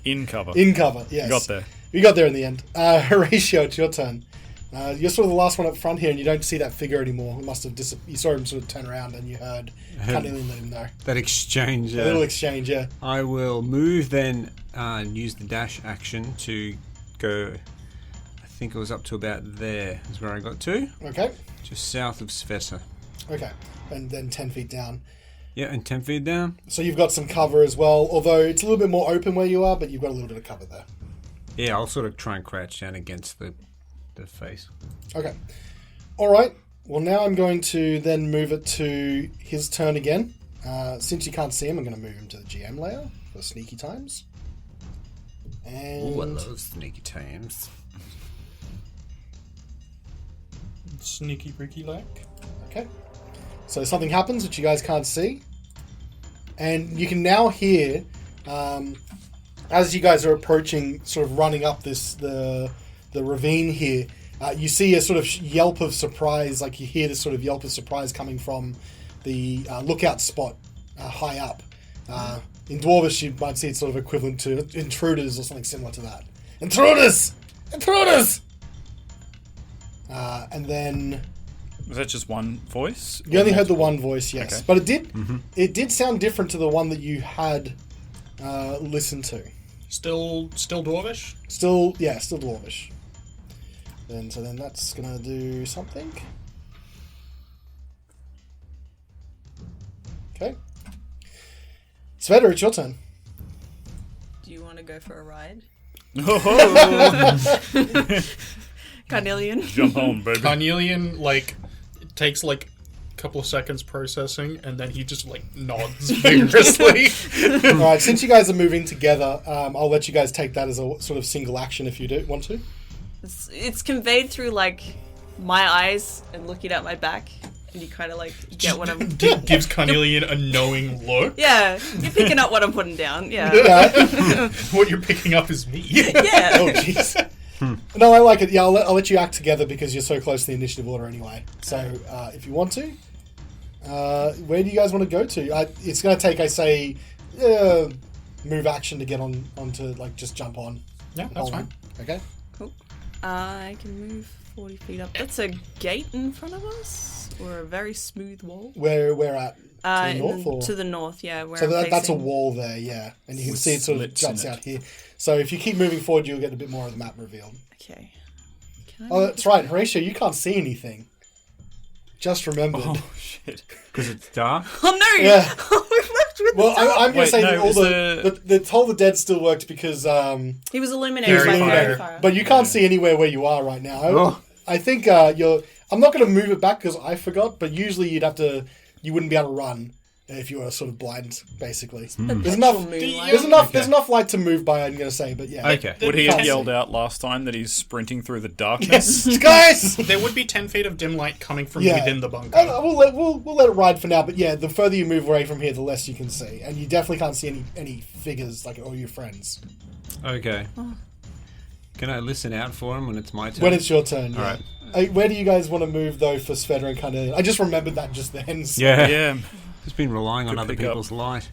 In cover. In cover, yes. You got there. You got there in the end. Horatio, it's your turn. You're sort of the last one up front here, and you don't see that figure anymore. It must have you saw him sort of turn around, and you heard Carnelian let him know. That exchange. A little exchange, yeah. I will move then and use the dash action to go. I think it was up to about there is where I got to. Okay. Just south of Svieta. Okay. And then 10 feet down. Yeah, and 10 feet down. So you've got some cover as well, although it's a little bit more open where you are, but you've got a little bit of cover there. Yeah, I'll sort of try and crouch down against the face. Okay. All right. Well, now I'm going to then move it to his turn again. Since you can't see him, I'm going to move him to the GM layer for sneaky times. And Ooh, I love sneaky times. Sneaky freaky like. okay. So something happens which you guys can't see, and you can now hear as you guys are approaching, sort of running up the ravine here. You see a sort of yelp of surprise, like you hear this sort of yelp of surprise coming from the lookout spot high up. In Dwarvish, you might see it's sort of equivalent to intruders or something similar to that. Intruders! Intruders! And then Was that just one voice? you only heard the one voice, yes, Okay. but it did sound different to the one that you had listened to. Still Dwarvish? Still Dwarvish. So then that's gonna do something. Okay. Svieta, it's your turn. Do you want to go for a ride? Oh, Carnelian? jump on, baby. Carnelian, like, it takes, like, a couple of seconds processing, and then he just, like, nods vigorously. Alright, since you guys are moving together, I'll let you guys take that as a sort of single action if you do want to. It's conveyed through, like, my eyes and looking at my back. And you kind of, like, get what I'm... Gives Carnelian a knowing look. Yeah, you're picking up what I'm putting down. Yeah. Yeah. What you're picking up is me. Yeah. Oh, jeez. No, I like it. Yeah, I'll let you act together because you're so close to the initiative order anyway. So, if you want to. Where do you guys want to go to? It's going to take, I say, move action to get onto, like, just jump on. Yeah, that's fine. Okay. Cool. I can move 40 feet up. That's a gate in front of us? Or a very smooth wall? Where at? To the north? Or? To the north, yeah. Where So I'm that's a facing. wall there, yeah. And you can With see it sort of slits in juts it. out here. So if you keep moving forward, you'll get a bit more of the map revealed. Okay. Can I Oh, make that's right. Horatio, you can't see anything. Just remembered. Oh, shit. Because it's dark. Oh, no! Yeah. We're left with Well, the dark. I'm going to Wait, say no, that all is the Toll the Dead still worked because He was illuminated Very by fire. fairy fire. but you can't see anywhere where you are right now. Oh. I think you're. I'm not going to move it back because I forgot. But usually you'd have to. You wouldn't be able to run if you were sort of blind, basically. There's enough. Moonlight. There's enough light to move by. I'm going to say, but yeah. Okay. Would he have Can't yelled see. out last time that he's sprinting through the darkness? Yes, guys. There would be 10 feet of dim light coming from Yeah. within the bunker. We'll let it ride for now. But yeah, the further you move away from here, the less you can see, and you definitely can't see any figures like all your friends Okay. Can I listen out for him when it's my turn? when it's your turn. Yeah. Alright. Where do you guys want to move though for Svieta and Carnelian? I just remembered that just then. So. Yeah. Yeah. Just been relying on Good other pick up. people's light.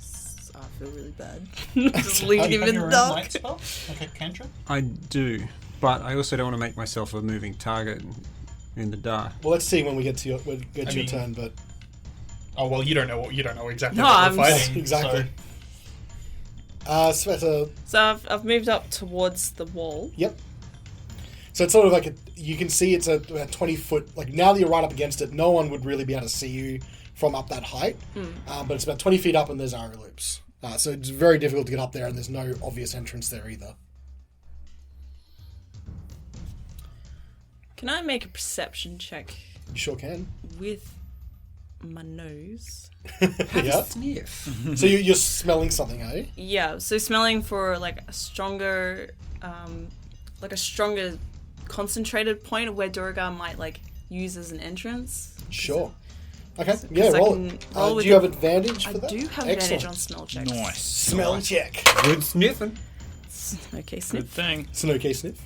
I feel really bad. Just leaving him Have in you the own dark. light spell? Like a cantrip? I do, but I also don't want to make myself a moving target in the dark. Well, let's see when we get to your mean- turn. But Oh well, you don't know exactly No, what we're I'm- fighting. exactly. Svieta. So I've moved up towards the wall. Yep. So it's sort of like you can see it's a 20-foot. Like now that you're right up against it, no one would really be able to see you from up that height. But it's about 20 feet up, and there's arrow loops. So it's very difficult to get up there, and there's no obvious entrance there either. Can I make a perception check You sure can. with my nose? Yeah. Sniff. So you're smelling something, eh? Yeah, so smelling for like a stronger concentrated point of where Duragar might like use as an entrance. Sure. Okay. Yeah. 'cause I Roll. can roll Do with you have the- advantage I for that? do have Excellent. advantage on smell checks. Nice. Smell check. Good sniffing. Okay, Good sniff. thing. It's an okay sniff.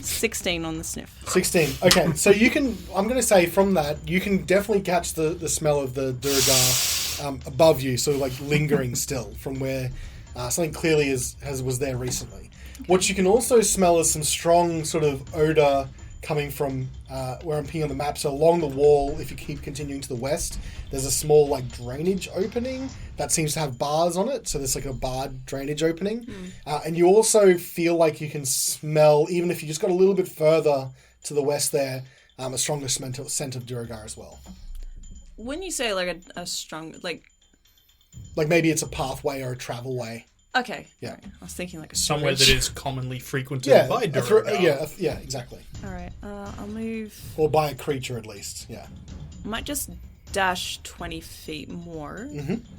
16 on the sniff. 16. Okay, so you can. I'm going to say from that you can definitely catch the smell of the Duragar above you, so like lingering still from where something clearly was there recently. What you can also smell is some strong sort of odor coming from where I'm peeing on the map. So along the wall, if you keep continuing to the west, there's a small like drainage opening that seems to have bars on it. So there's like a barred drainage opening. And you also feel like you can smell, even if you just got a little bit further to the west there, a stronger scent of Duragar as well. When you say like a strong, like, Like maybe it's a pathway or a travel way. okay. Yeah. Alright, I was thinking like a Somewhere that storage. is commonly frequented Yeah, by a Duragar. yeah, exactly. Alright, I'll move. Or by a creature at least, yeah. I might just dash 20 feet more.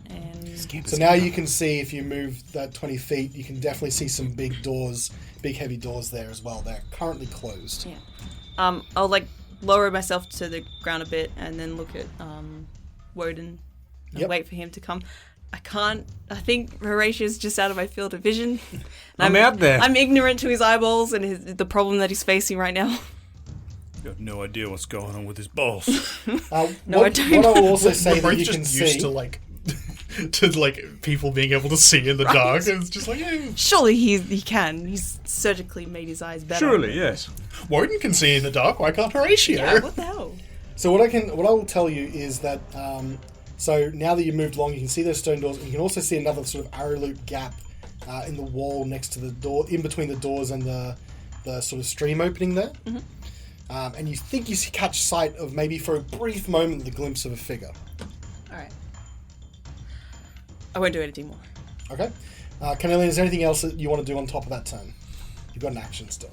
And So now you can see, if you move that 20 feet, you can definitely see some big doors, big heavy doors there as well. They're currently closed. yeah. I'll like lower myself to the ground a bit and then look at Wodun and Yep. wait for him to come. I think Horacio's just out of my field of vision. And I'm out there. I'm ignorant to his eyeballs and the problem that he's facing right now. Got no idea what's going on with his balls. No, I don't. What I will also say We're that both you just can used see... to like people being able to see in the dark. And it's just like, yeah, Surely he can. He's surgically made his eyes better. Surely, yes. Wodun can see in the dark. Why can't Horatio? Yeah, what the hell? So what I will tell you is that so now that you've moved along, you can see those stone doors, and you can also see another sort of arrow loop gap in the wall next to the door, in between the doors and the sort of stream opening there. And you think you catch sight of, maybe for a brief moment, the glimpse of a figure. Alright. I won't do anything more. Okay. Carnelian, is there anything else that you want to do on top of that turn? You've got an action still.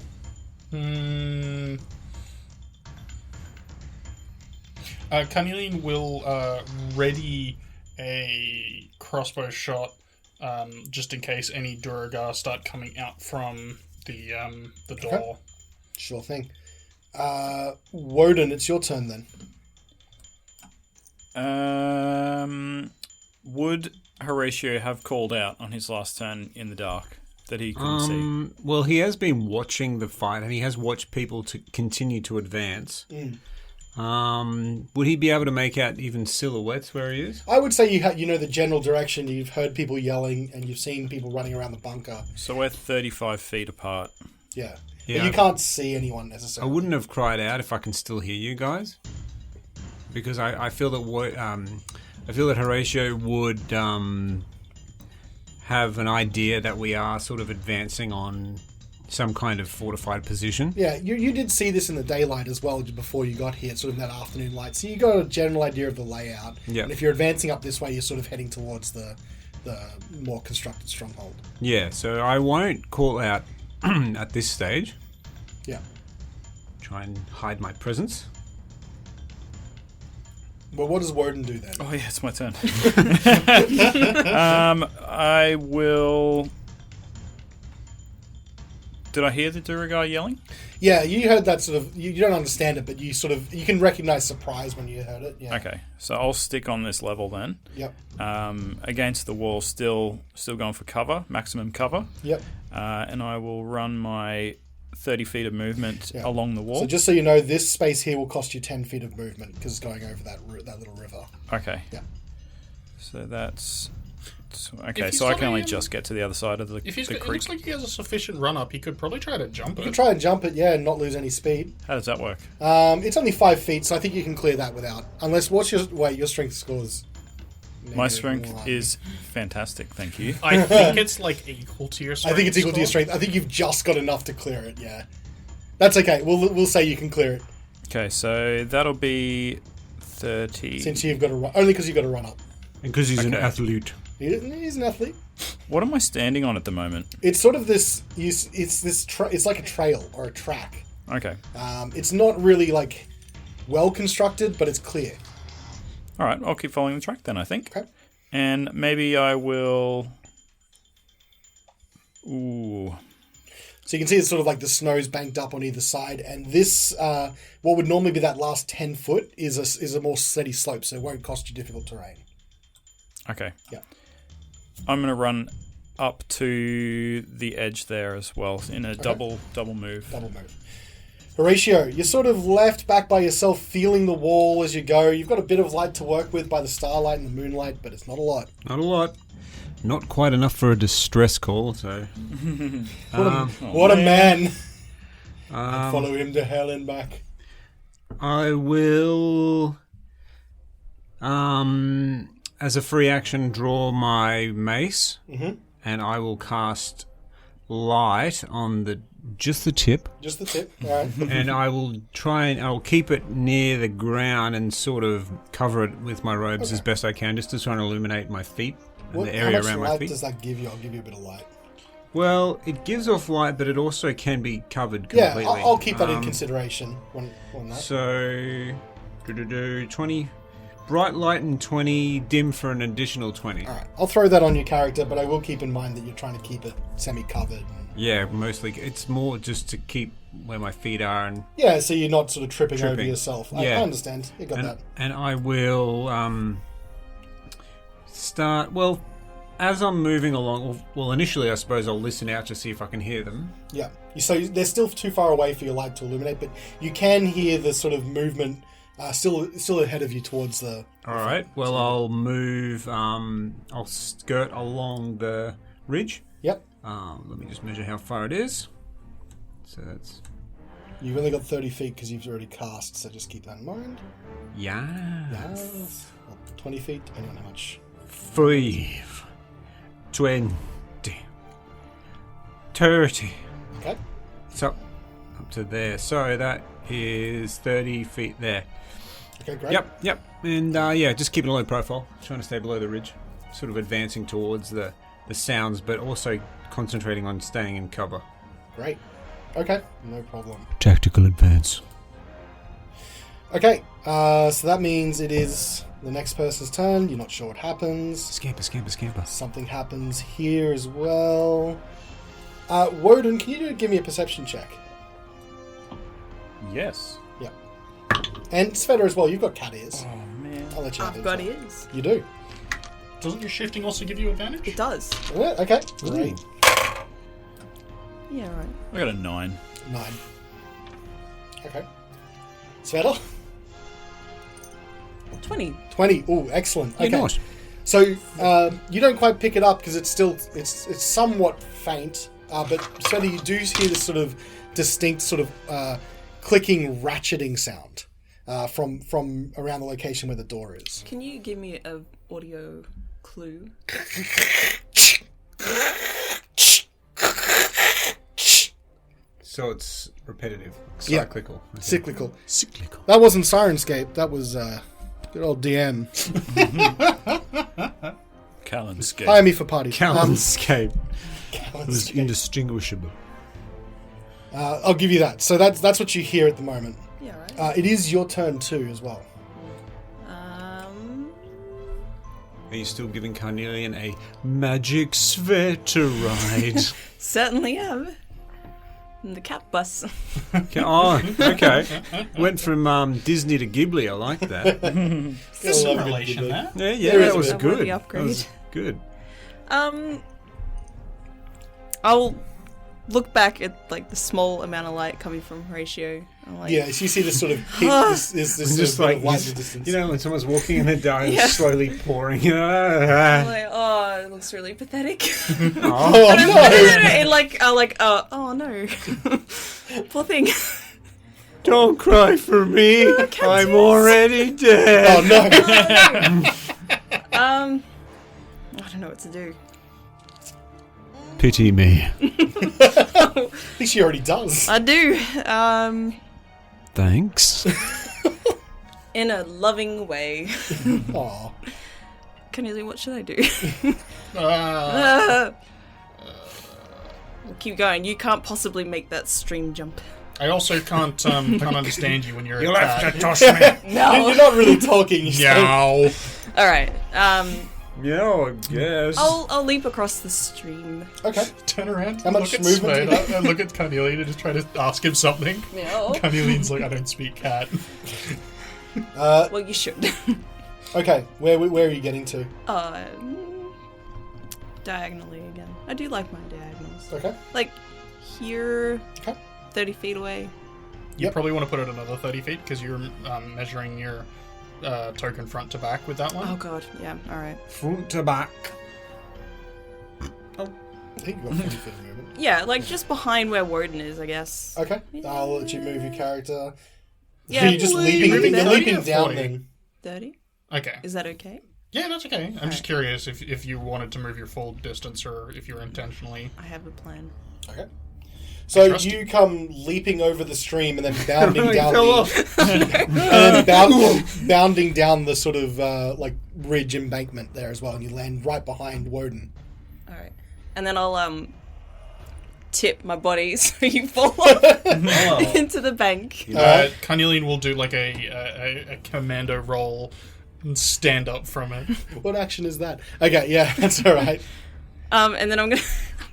Carnelian will ready a crossbow shot just in case any Duragar start coming out from the door. Okay. Sure thing. Wodun, it's your turn then. Would Horatio have called out on his last turn in the dark that he couldn't see? Well, he has been watching the fight, and he has watched people to continue to advance. Would he be able to make out even silhouettes where he is? I would say you know the general direction. You've heard people yelling, and you've seen people running around the bunker. So we're 35 feet apart. Yeah. Yeah. But you can't see anyone I necessarily. wouldn't have cried out if I can still hear you guys, because I feel that Horatio would have an idea that we are sort of advancing on some kind of fortified position. Yeah, you did see this in the daylight as well before you got here, sort of in that afternoon light. So you got a general idea of the layout. Yeah. And if you're advancing up this way, you're sort of heading towards the more constructed stronghold. Yeah, so I won't call out at this stage. Yeah. Try and hide my presence. Well, what does Wodun do then? Oh yeah, it's my turn. I will. Did I hear the Duragar yelling? Yeah, you heard that sort of. You don't understand it, but you can recognize surprise when you heard it. Yeah. Okay, so I'll stick on this level then. Yep. Against the wall, still going for cover, maximum cover. Yep. And I will run my 30 feet of movement Yeah. along the wall. So just so you know, this space here will cost you 10 feet of movement because it's going over that little river. Okay. Yeah. So that's okay. If he's So I can only coming in- just get to the other side of the If he's, the it creek. looks like he has a sufficient run up, he could probably try to jump You it. can try and jump it, yeah, and not lose any speed. How does that work? It's only 5 feet, so I think you can clear that without. Unless, your strength scores? My strength -1. is fantastic, thank you. I think it's like equal to your I strength. think it's equal to your strength. I think you've just got enough to clear it. Yeah, that's okay. We'll say you can clear it Okay, so that'll be 30. since you've got to run. Only because you've got to run up. And because he's an Okay. athlete. He's an athlete. What am I standing on at the moment? It's sort of this. It's like a trail or a track. Okay. It's not really like well constructed, but it's clear. All right, I'll keep following the track then, I think. Okay. And maybe I will. Ooh. So you can see it's sort of like the snow's banked up on either side, and this, what would normally be that last 10 foot, is a more steady slope, so it won't cost you difficult terrain. Okay. Yeah. I'm going to run up to the edge there as well in a double move. Double move. Horatio, you're sort of left back by yourself, feeling the wall as you go. You've got a bit of light to work with by the starlight and the moonlight, but it's not a lot. Not a lot. Not quite enough for a distress call, so... What a man! Um, Follow him to hell and back. I will, as a free action, draw my mace, and I will cast light on just the tip, Just the tip. All right. and I'll keep it near the ground and sort of cover it with my robes as best I can, just to try and illuminate my feet and the How area much around my light feet. does that give you? I'll give you a bit of light. Well, it gives off light, but it also can be covered Yeah, completely. I'll keep that in consideration when that. So, 20 bright light and 20 dim for an additional 20. All right, I'll throw that on your character, but I will keep in mind that you're trying to keep it semi-covered. Yeah, mostly it's more just to keep where my feet are and Yeah, so you're not sort of tripping over Tripping. yourself. Yeah. I understand. You got that. and I will start. Well, as I'm moving along. Well, initially I suppose I'll listen out to see if I can hear them. Yeah. So they're still too far away for your light to illuminate, but you can hear the sort of movement still ahead of you towards the. All right. Well, I'll move. I'll skirt along the ridge. Yep. Let me just measure how far it is. So that's You've only got 30 feet because you've already cast, so just keep that in mind. yes. Yes. 20 feet, depending on how much. 5, 20, 30. Okay. So up to there. So that is 30 feet there. Okay, great. Yep. And yeah, just keeping a low profile, trying to stay below the ridge, sort of advancing towards the sounds, but also concentrating on staying in cover. Great. Okay, no problem. Tactical advance. Okay, so that means it is the next person's turn. You're not sure what happens. Scamper. Something happens here as well. Wodun, can you give me a perception check? Yes. Yeah. And Svieta as well. You've got cat ears. Oh man. I'll let you have I've it got as well. ears. You do. Doesn't your shifting also give you advantage? It does. Yeah, okay. Great. Yeah, right. I got a 9. 9. Okay. Svieta? 20. 20. Oh, excellent. Okay. You're not. So you don't quite pick it up because it's still it's somewhat faint, but Svieta, you do hear this sort of distinct sort of clicking, ratcheting sound from around the location where the door is. Can you give me a audio clue? So it's repetitive, Yeah. cyclical. Okay. Cyclical. Cyclical. That wasn't Syrinscape. That was good old DM. Callan-scape. Hire me for parties. Callan-scape. Callan-scape. was indistinguishable. I'll give you that. So that's what you hear at the moment. Yeah, right. It is your turn too, as well. Are you still giving Carnelian a magic Svieta ride? Certainly am. And the cat bus. Oh, okay. Went from Disney to Ghibli. I like that. There's some relation there. Yeah, There is that a was bit. good. The upgrade. That was good. I'll look back at like the small amount of light coming from Horacio. I'm like, Yeah, so you see this sort of peak, this Just sort like of light in this- the distance. you know, when someone's walking in the dark, Yeah. slowly pouring. I'm like, oh, it looks really pathetic. Oh no! And like, oh no, poor thing. Don't cry for me. I'm already dead. Oh no! I don't know what to do. Pity me. I think she already does. I do. Thanks. In a loving way. Aw. Carnelian, what should I do? Uh, We'll keep going. You can't possibly make that stream jump. I also can't understand you when you're You'll a have to cat. toss me. You're not really talking. You're saying- Meow. All right. Yeah, I guess. I'll leap across the stream. Okay. Turn around. How much look at movement do you Svieta and look at Carnelian and just try to ask him something. Meow. Carnelian's like, I don't speak cat. Well, you should. Okay. Where are you getting to? Diagonally again. I do like my diagonals. Okay. Like here, Okay. 30 feet away. You Yep. probably want to put it another 30 feet because you're measuring your token front to back with that one. Oh god, yeah. All right. Front to back. I think you've got 40 feet of movement. Yeah, like just behind where Wodun is, I guess. Okay. I'll let you move your character. Yeah, So you're just leaping. moving You're 30 leaping or down 40? then. 30. Okay. Is that okay? Yeah, that's okay. I'm just curious if you wanted to move your full distance or if you were intentionally. I have a plan. Okay. So Trust you come leaping over the stream and then bounding He down fell the off. and then bounding down the sort of like ridge embankment there as well, and you land right behind Wodun. All right. And then I'll tip my body so you fall off into the bank. Carnelian will do like a commando roll and stand up from it. What action is that? Okay, yeah, that's all right. And then I'm gonna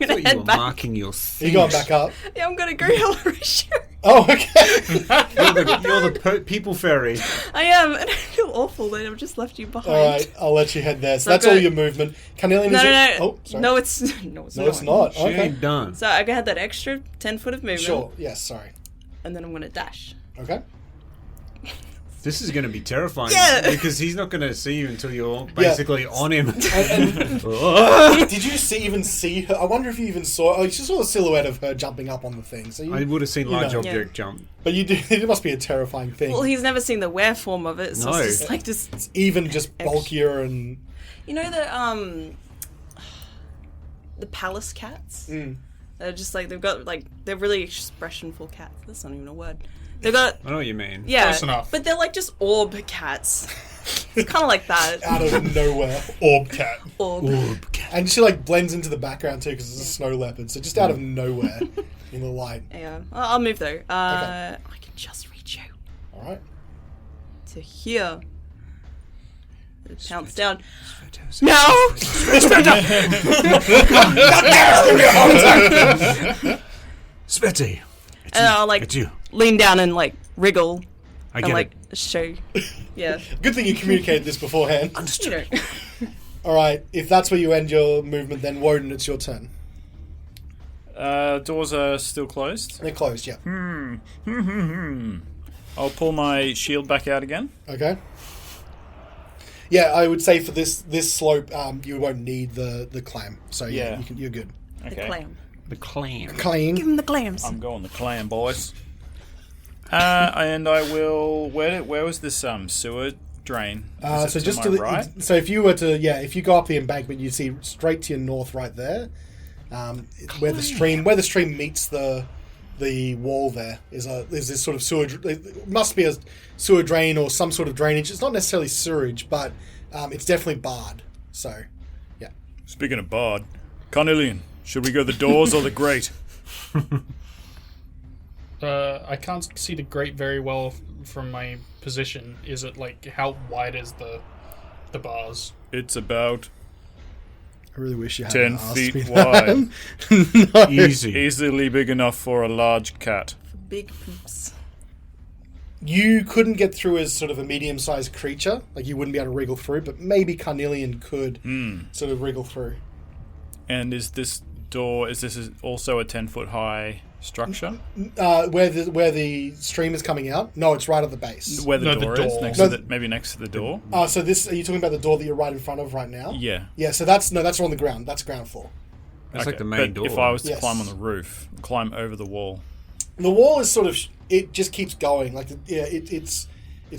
I thought you head were back. marking your You things. going back up? Yeah, I'm gonna go Horacio. Oh, okay. You're the people fairy. I am, and I feel awful that I've just left you behind. All right, I'll let you head there. So So that's good. all your movement. Carnelian, No, is no, it? no. Oh, sorry. No, it's No, it's not. She Okay. ain't done. So I had that extra 10 foot of movement. Sure. Yes. Sorry. And then I'm gonna dash. Okay. This is going to be terrifying. Yeah. Because he's not going to see you until you're basically on him. Did you even see her? I wonder if you even saw. Oh, you just saw the silhouette of her jumping up on the thing. So you, I would have seen large know. object jump. but you do. It must be a terrifying thing. Well, he's never seen the wear form of it, so No. it's just like just Even just bulkier and. you know the palace cats. They're just like they're really expressionful cats. That's not even a word. They've got I know what you mean. yeah, Close enough. but they're like just orb cats. It's kind of like that. Out of nowhere. Orb cat. Orb. And she like blends into the background too because it's a snow leopard. So just out of nowhere in the light. Yeah, I'll move though. I can just reach out All right. to here. Pounce down. Svieta, No. Svieta. And I'll like It's you. lean down and like wriggle I and get like it. show. Yeah. Good thing you communicated this beforehand. You know. All right. If that's where you end your movement, then Wodun, it's your turn. Doors are still closed. They're closed. Yeah. I'll pull my shield back out again. Okay. Yeah, I would say for this slope, you won't need the clam. So Yeah. you're good. The Okay. clam. The clam. Clang. Give him the clams. I'm going the clam, boys. And I will. Where was this sewer drain? Is So it just to to my right? so if you were to if you go up the embankment, you see straight to your north right there, where the stream meets the wall. There is this sort of sewer. It must be a sewer drain or some sort of drainage. It's not necessarily sewage, but it's definitely barred. So yeah. Speaking of barred, Carnelian, should we go the doors or the grate? I can't see the grate very well from my position. Is it like how wide is the bars? It's about I really wish you had 10 asked feet me wide. that. No. Easy. Easily big enough for a large cat. For big poops. You couldn't get through as sort of a medium-sized creature, like you wouldn't be able to wriggle through, but maybe Carnelian could sort of wriggle through. And is this also a 10-foot high structure? Where the stream is coming out? No, it's right at the base. Where the No, the door is? door. Maybe next to the door? So are you talking about the door that you're right in front of right now? Yeah. Yeah, so that's on the ground. That's ground floor. That's like Okay, the main but door. if I was to Yes. climb on the roof, climb over the wall. The wall is sort of, it just keeps going. Like, it's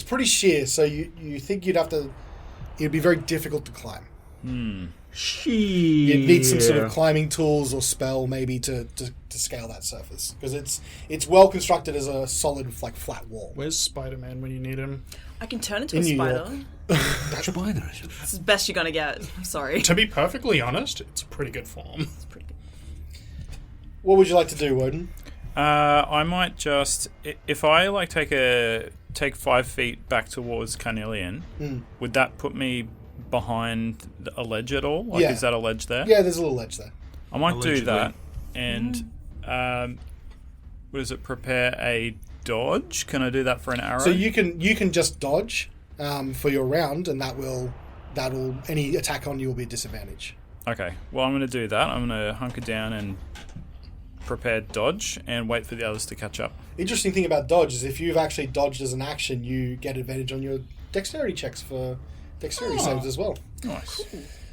pretty sheer, so you think it'd be very difficult to climb. You'd need some sort of climbing tools or spell maybe to scale that surface, because it's well constructed as a solid flat wall. Where's Spider-Man when you need him? I can turn into In a New spider. York. Spiders. It's the best you're gonna get. Sorry. To be perfectly honest, it's a pretty good form. It's pretty good. What would you like to do, Wodun? I might just... If I take 5 feet back towards Carnelian, would that put me behind a ledge at all? Yeah. Is that a ledge there? Yeah, there's a little ledge there. I might do Allegedly. that. And what is it? Prepare a dodge? Can I do that for an arrow? So you can just dodge for your round, and that'll any attack on you will be a disadvantage. Okay. Well, I'm going to do that. I'm going to hunker down and prepare dodge and wait for the others to catch up. Interesting thing about dodge is if you've actually dodged as an action, you get advantage on your dexterity checks for dexterity saves as well. Nice.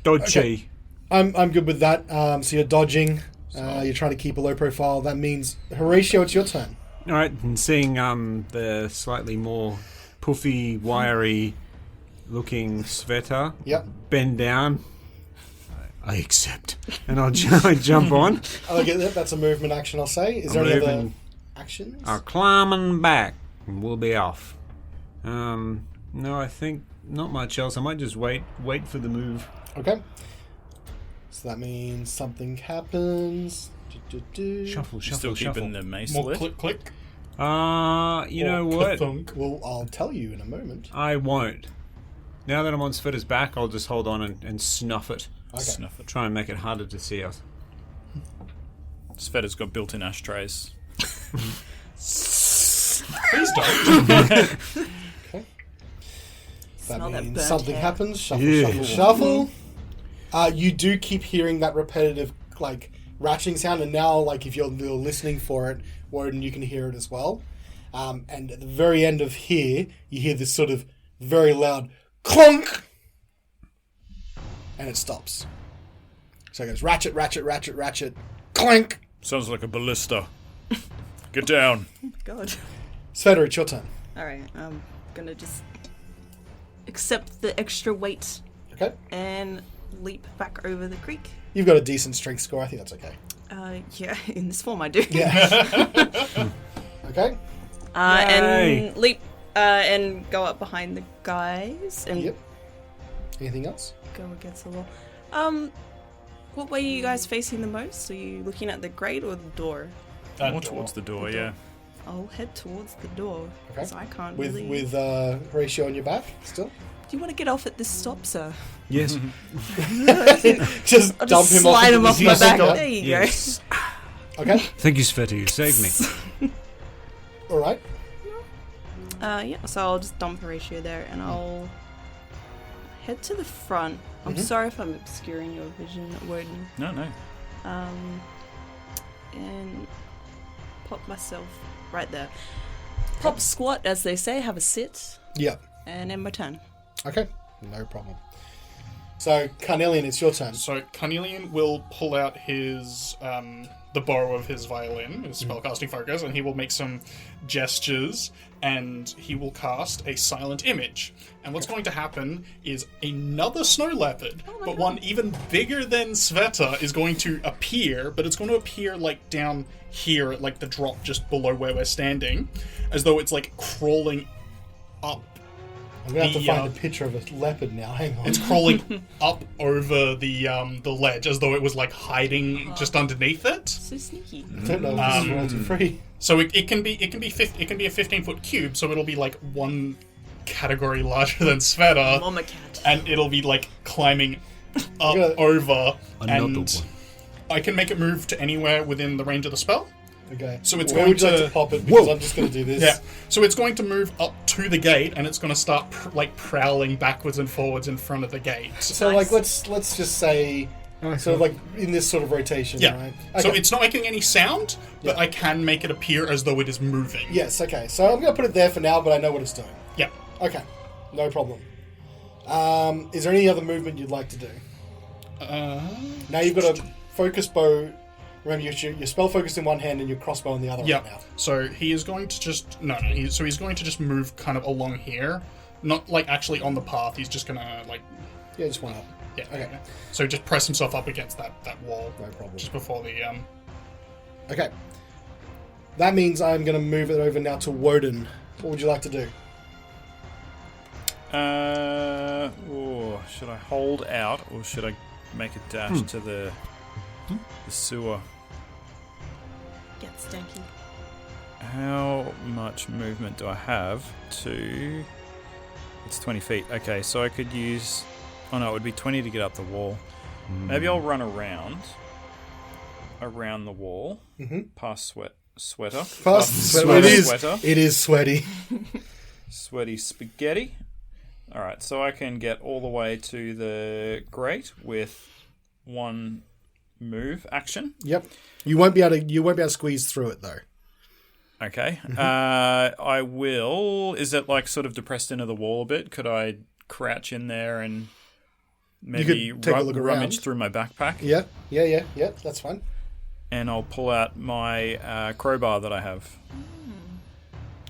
Dodgy. Okay. I'm good with that. So you're dodging. You're trying to keep a low profile. That means Horatio, it's your turn. All right, and seeing the slightly more puffy, wiry looking Svieta Yep. bend down, I accept. And I jump on. I'll get that. That's a movement action, I'll say. Is there any other moving. actions? I'll climb back and we'll be off. No, I think not much else. I might just wait for the move. Okay. So that means something happens. Shuffle, Still shuffle, shuffle. keeping the mace More lit? click click. You know what? Thunk. Well, I'll tell you in a moment. I won't. Now that I'm on Sveta's back, I'll just hold on and snuff it. Okay. Snuff it. Try and make it harder to see us. Sveta's got built-in ashtrays. Please don't. That Smell that means burnt something hair. happens. Shuffle, Yeah. shuffle, shuffle. You do keep hearing that repetitive, ratcheting sound, and now, if you're listening for it, Wodun, you can hear it as well. And at the very end of here, you hear this sort of very loud clunk, and it stops. So it goes ratchet, ratchet, ratchet, ratchet, clank. Sounds like a ballista. Get down. God. Sveta, it's your turn. Alright, I'm gonna just accept the extra weight Okay. and leap back over the creek. You've got a decent strength score. I think that's okay. Yeah, in this form I do. Yeah. Okay. Yay. And leap and go up behind the guys and Yep. Anything else? go against the wall. What way are you guys facing the most? Are you looking at the grate or the door? More towards the door, yeah. I'll head towards the door. Okay. So I can't With really... Horatio on your back still? Do you want to get off at this stop, sir? Yes. Just I'll dump just him slide him off off the my back. back. There you Yes. Okay. Thank you, Sveta. You saved me. All right. Yeah, so I'll just dump Horatio there and I'll head to the front. I'm sorry if I'm obscuring your vision, Wodun. No. And pop myself right there. Pop squat, as they say, have a sit, Yeah. and end my turn. Okay. No problem. So, Carnelian, it's your turn. So Carnelian will pull out his the bow of his violin, his spellcasting focus, and he will make some gestures, and he will cast a silent image. And what's going to happen is another snow leopard, but one even bigger than Svieta, is going to appear, but it's going to appear like down here at like the drop just below where we're standing, as though it's like crawling up. I'm going to have to find a picture of a leopard now. Hang on. It's crawling up over the ledge as though it was like hiding just underneath it. So sneaky. I don't know if this is royalty free. So it can be a 15-foot cube. So it'll be like one category larger than Svieta, Mama cat. and it'll be like climbing up over. Another And one. I can make it move to anywhere within the range of the spell. Okay. So it's Where going would you like to- to pop it? Because I'm just going to do this. Yeah. So it's going to move up to the gate, and it's going to start prowling backwards and forwards in front of the gate. So, Nice. like, let's just say, sort of like in this sort of rotation, Yeah. right? So Okay. it's not making any sound, but Yeah. I can make it appear as though it is moving. Yes, okay. So I'm going to put it there for now, but I know what it's doing. Yeah. Okay. No problem. Is there any other movement you'd like to do? Now you've got a focus bow. Remember, your spell focused in one hand and your crossbow in the other Yeah. right now. So he is going to just he's going to just move kind of along here, not like actually on the path. He's just gonna like Yeah, just one up. yeah. Okay. So just press himself up against that wall No problem. just before the Okay. That means I'm going to move it over now to Wodun. What would you like to do? Should I hold out or should I make a dash to the sewer? Get stanky. How much movement do I have to... It's 20 feet. Okay, so I could use... Oh no, it would be 20 to get up the wall. Maybe I'll run around the wall, past sweater. It is sweaty. Sweaty spaghetti. Alright, so I can get all the way to the grate with one move action. Yep. You won't be able to squeeze through it though. Okay. I will. Is it like sort of depressed into the wall a bit? Could I crouch in there and maybe could take a look rummage around. through my backpack? Yeah. That's fine. And I'll pull out my crowbar that I have.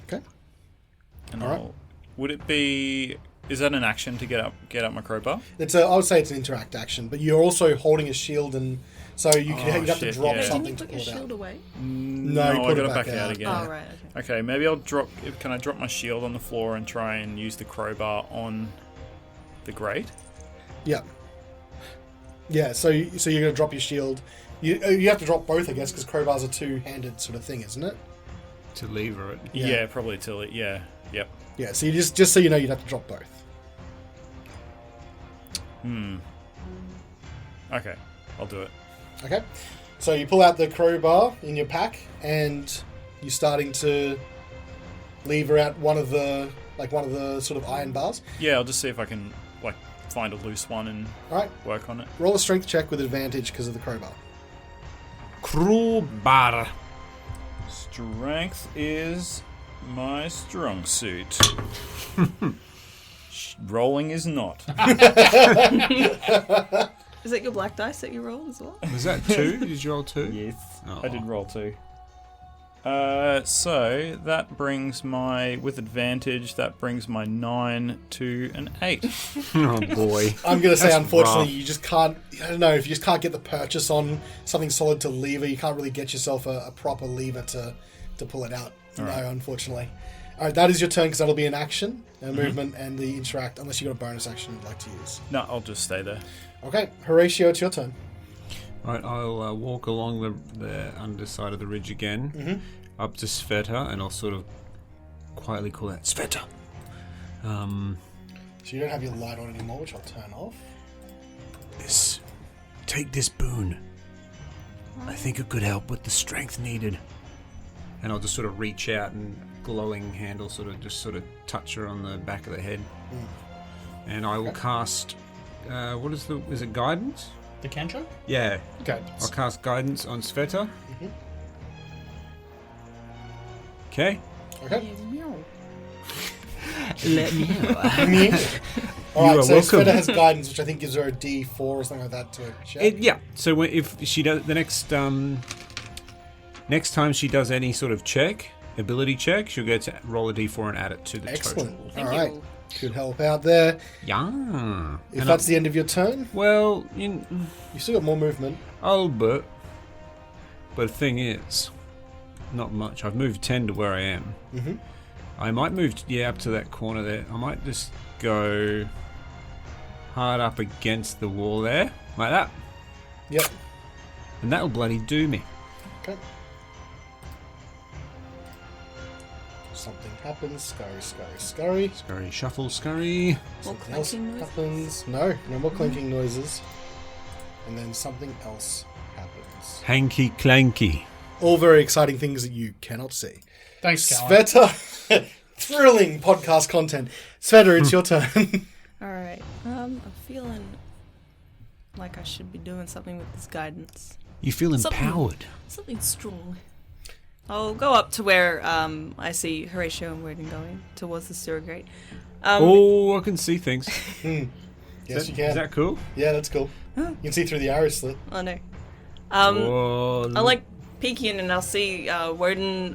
Okay. And All right. Would it be... Is that an action to get up my crowbar? I would say it's an interact action, but you're also holding a shield, and so you'd have to shit, drop yeah. Can something you to put pull your it out. shield away? No, you I put got it it back back out out. again. Oh, right, okay. Okay, maybe I'll drop... Can I drop my shield on the floor and try and use the crowbar on the grate? Yeah. Yeah, so you're going to drop your shield. You have to drop both, I guess, because crowbar's a two-handed sort of thing, isn't it? To lever it. Yeah, probably till it... Yeah, yep. Yeah, so you just so you know, you'd have to drop both. Okay, I'll do it. Okay, so you pull out the crowbar in your pack, and you're starting to lever out one of the sort of iron bars. Yeah, I'll just see if I can find a loose one and All right, work on it. roll a strength check with advantage because of the crowbar. Crowbar. Strength is my strong suit. Rolling is not. Is that your black dice that you rolled as well? Was that 2? Did you roll 2? Yes, Oh. I did roll 2. So that brings with advantage, that brings my 9 to an 8. Oh boy. I'm going to say, That's unfortunately, rough. you just can't. I don't know if you just can't get the purchase on something solid to lever. You can't really get yourself a proper lever to pull it out. No, unfortunately. All right, that is your turn because that'll be an action, a movement, and the interact. Unless you got a bonus action you'd like to use. No, I'll just stay there. Okay, Horatio, it's your turn. Right, I'll walk along the underside of the ridge again, up to Svieta, and I'll sort of quietly call out, Svieta! So you don't have your light on anymore, which I'll turn off. Take this boon. I think it could help with the strength needed. And It just sort of reach out and glowing handle sort of touch her on the back of the head. And I will cast, is it guidance? the cantrip. Yeah. Okay. I'll cast guidance on Svieta. Okay. Okay. Let me know. All right, are so welcome. Svieta has guidance, which I think gives her a D4 or something like that to check. Yeah. So if she does the next time she does any sort of ability check, she'll get to roll a D4 and add it to the Excellent. total. Thank All right. you. Could help out there. Yeah. If that's the end of your turn, Well, you still got more movement. but the thing is, not much. I've moved 10 to where I am. Mm-hmm. I might move, up to that corner there. I might just go hard up against the wall there, like that. Yep. And that'll bloody do me. Okay. Something happens. Scurry. Scurry, shuffle, scurry. More Something else clanking noises? happens. No more clinking noises. And then something else happens. Hanky clanky. All very exciting things that you cannot see. Thanks, Callan. Sveta, thrilling podcast content. Sveta, it's your turn. Alright. I'm feeling like I should be doing something with this guidance. You feel Something- empowered. Something strong. I'll go up to where I see Horatio and Wodun going, towards the sewer grate. I can see things. Yes, you can. Is that cool? Yeah, that's cool. You can see through the arrow slit. Oh no. Whoa. I like peeking and I'll see Wodun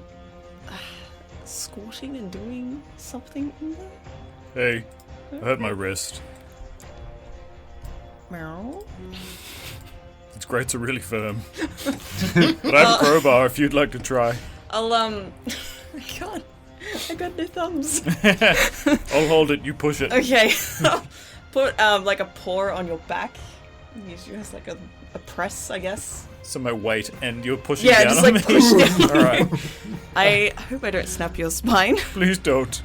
squatting and doing something in there. Hey, I hurt my wrist. Meow. It's great, so really firm. But I have a crowbar if you'd like to try. I'll I got no thumbs. I'll hold it, you push it. Okay. Put like a paw on your back. Use yours like a press, I guess. So my weight, and you're pushing Yeah, down just on like me. push down. Alright, I hope I don't snap your spine. please don't.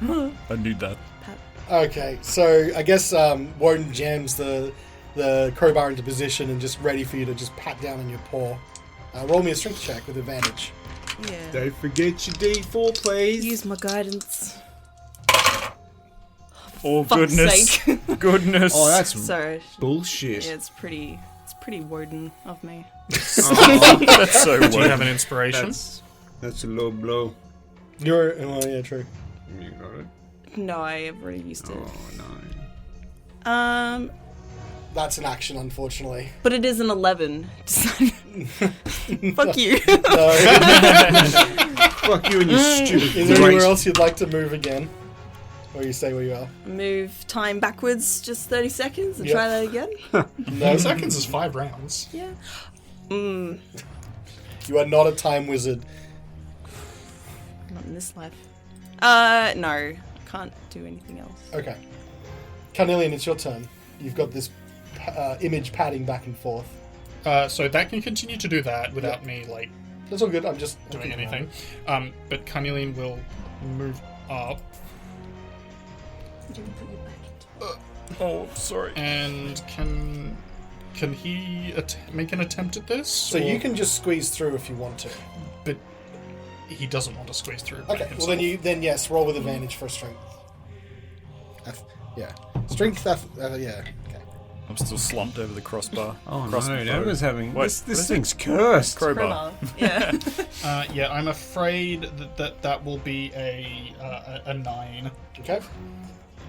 I need that. Okay, so I guess Wodun jams the crowbar into position and just ready for you to just pat down on your paw. Roll me a strength check with advantage. Yeah. Don't forget your D4, please. Use my guidance. Oh, Fuck's goodness. sake. Goodness. Oh, that's Sorry. bullshit. Yeah, it's pretty Wodun of me. That's so Do you weird. have an inspiration? That's a low blow. You're, well, yeah, true. You got it. No, I have already used it. Oh, no. That's an action, unfortunately. But it is an 11. Fuck you. No. Fuck you and your stupid Is there anywhere race. else you'd like to move again? Or you stay where you are? Move time backwards just 30 seconds and Yep. try that again. No, Seconds is 5 rounds. Yeah. you are not a time wizard. Not in this life. No. I can't do anything else. Okay. Carnelian, it's your turn. You've got this image padding back and forth. So that can continue to do that without me, That's all good. I'm just doing keeping an anything. But Carnelian will move up Oh, sorry. and can he make an attempt at this? So you can just squeeze through if you want to. But he doesn't want to squeeze through. Okay. himself. Well, then yes, roll with advantage for strength. Yeah. Strength. Yeah. Okay. I'm still slumped over the crossbar. Oh, Crossbow. no. Everyone's having... Wait, This what is thing's cursed. Crowbar. Yeah. Yeah, I'm afraid that will be a 9. Okay.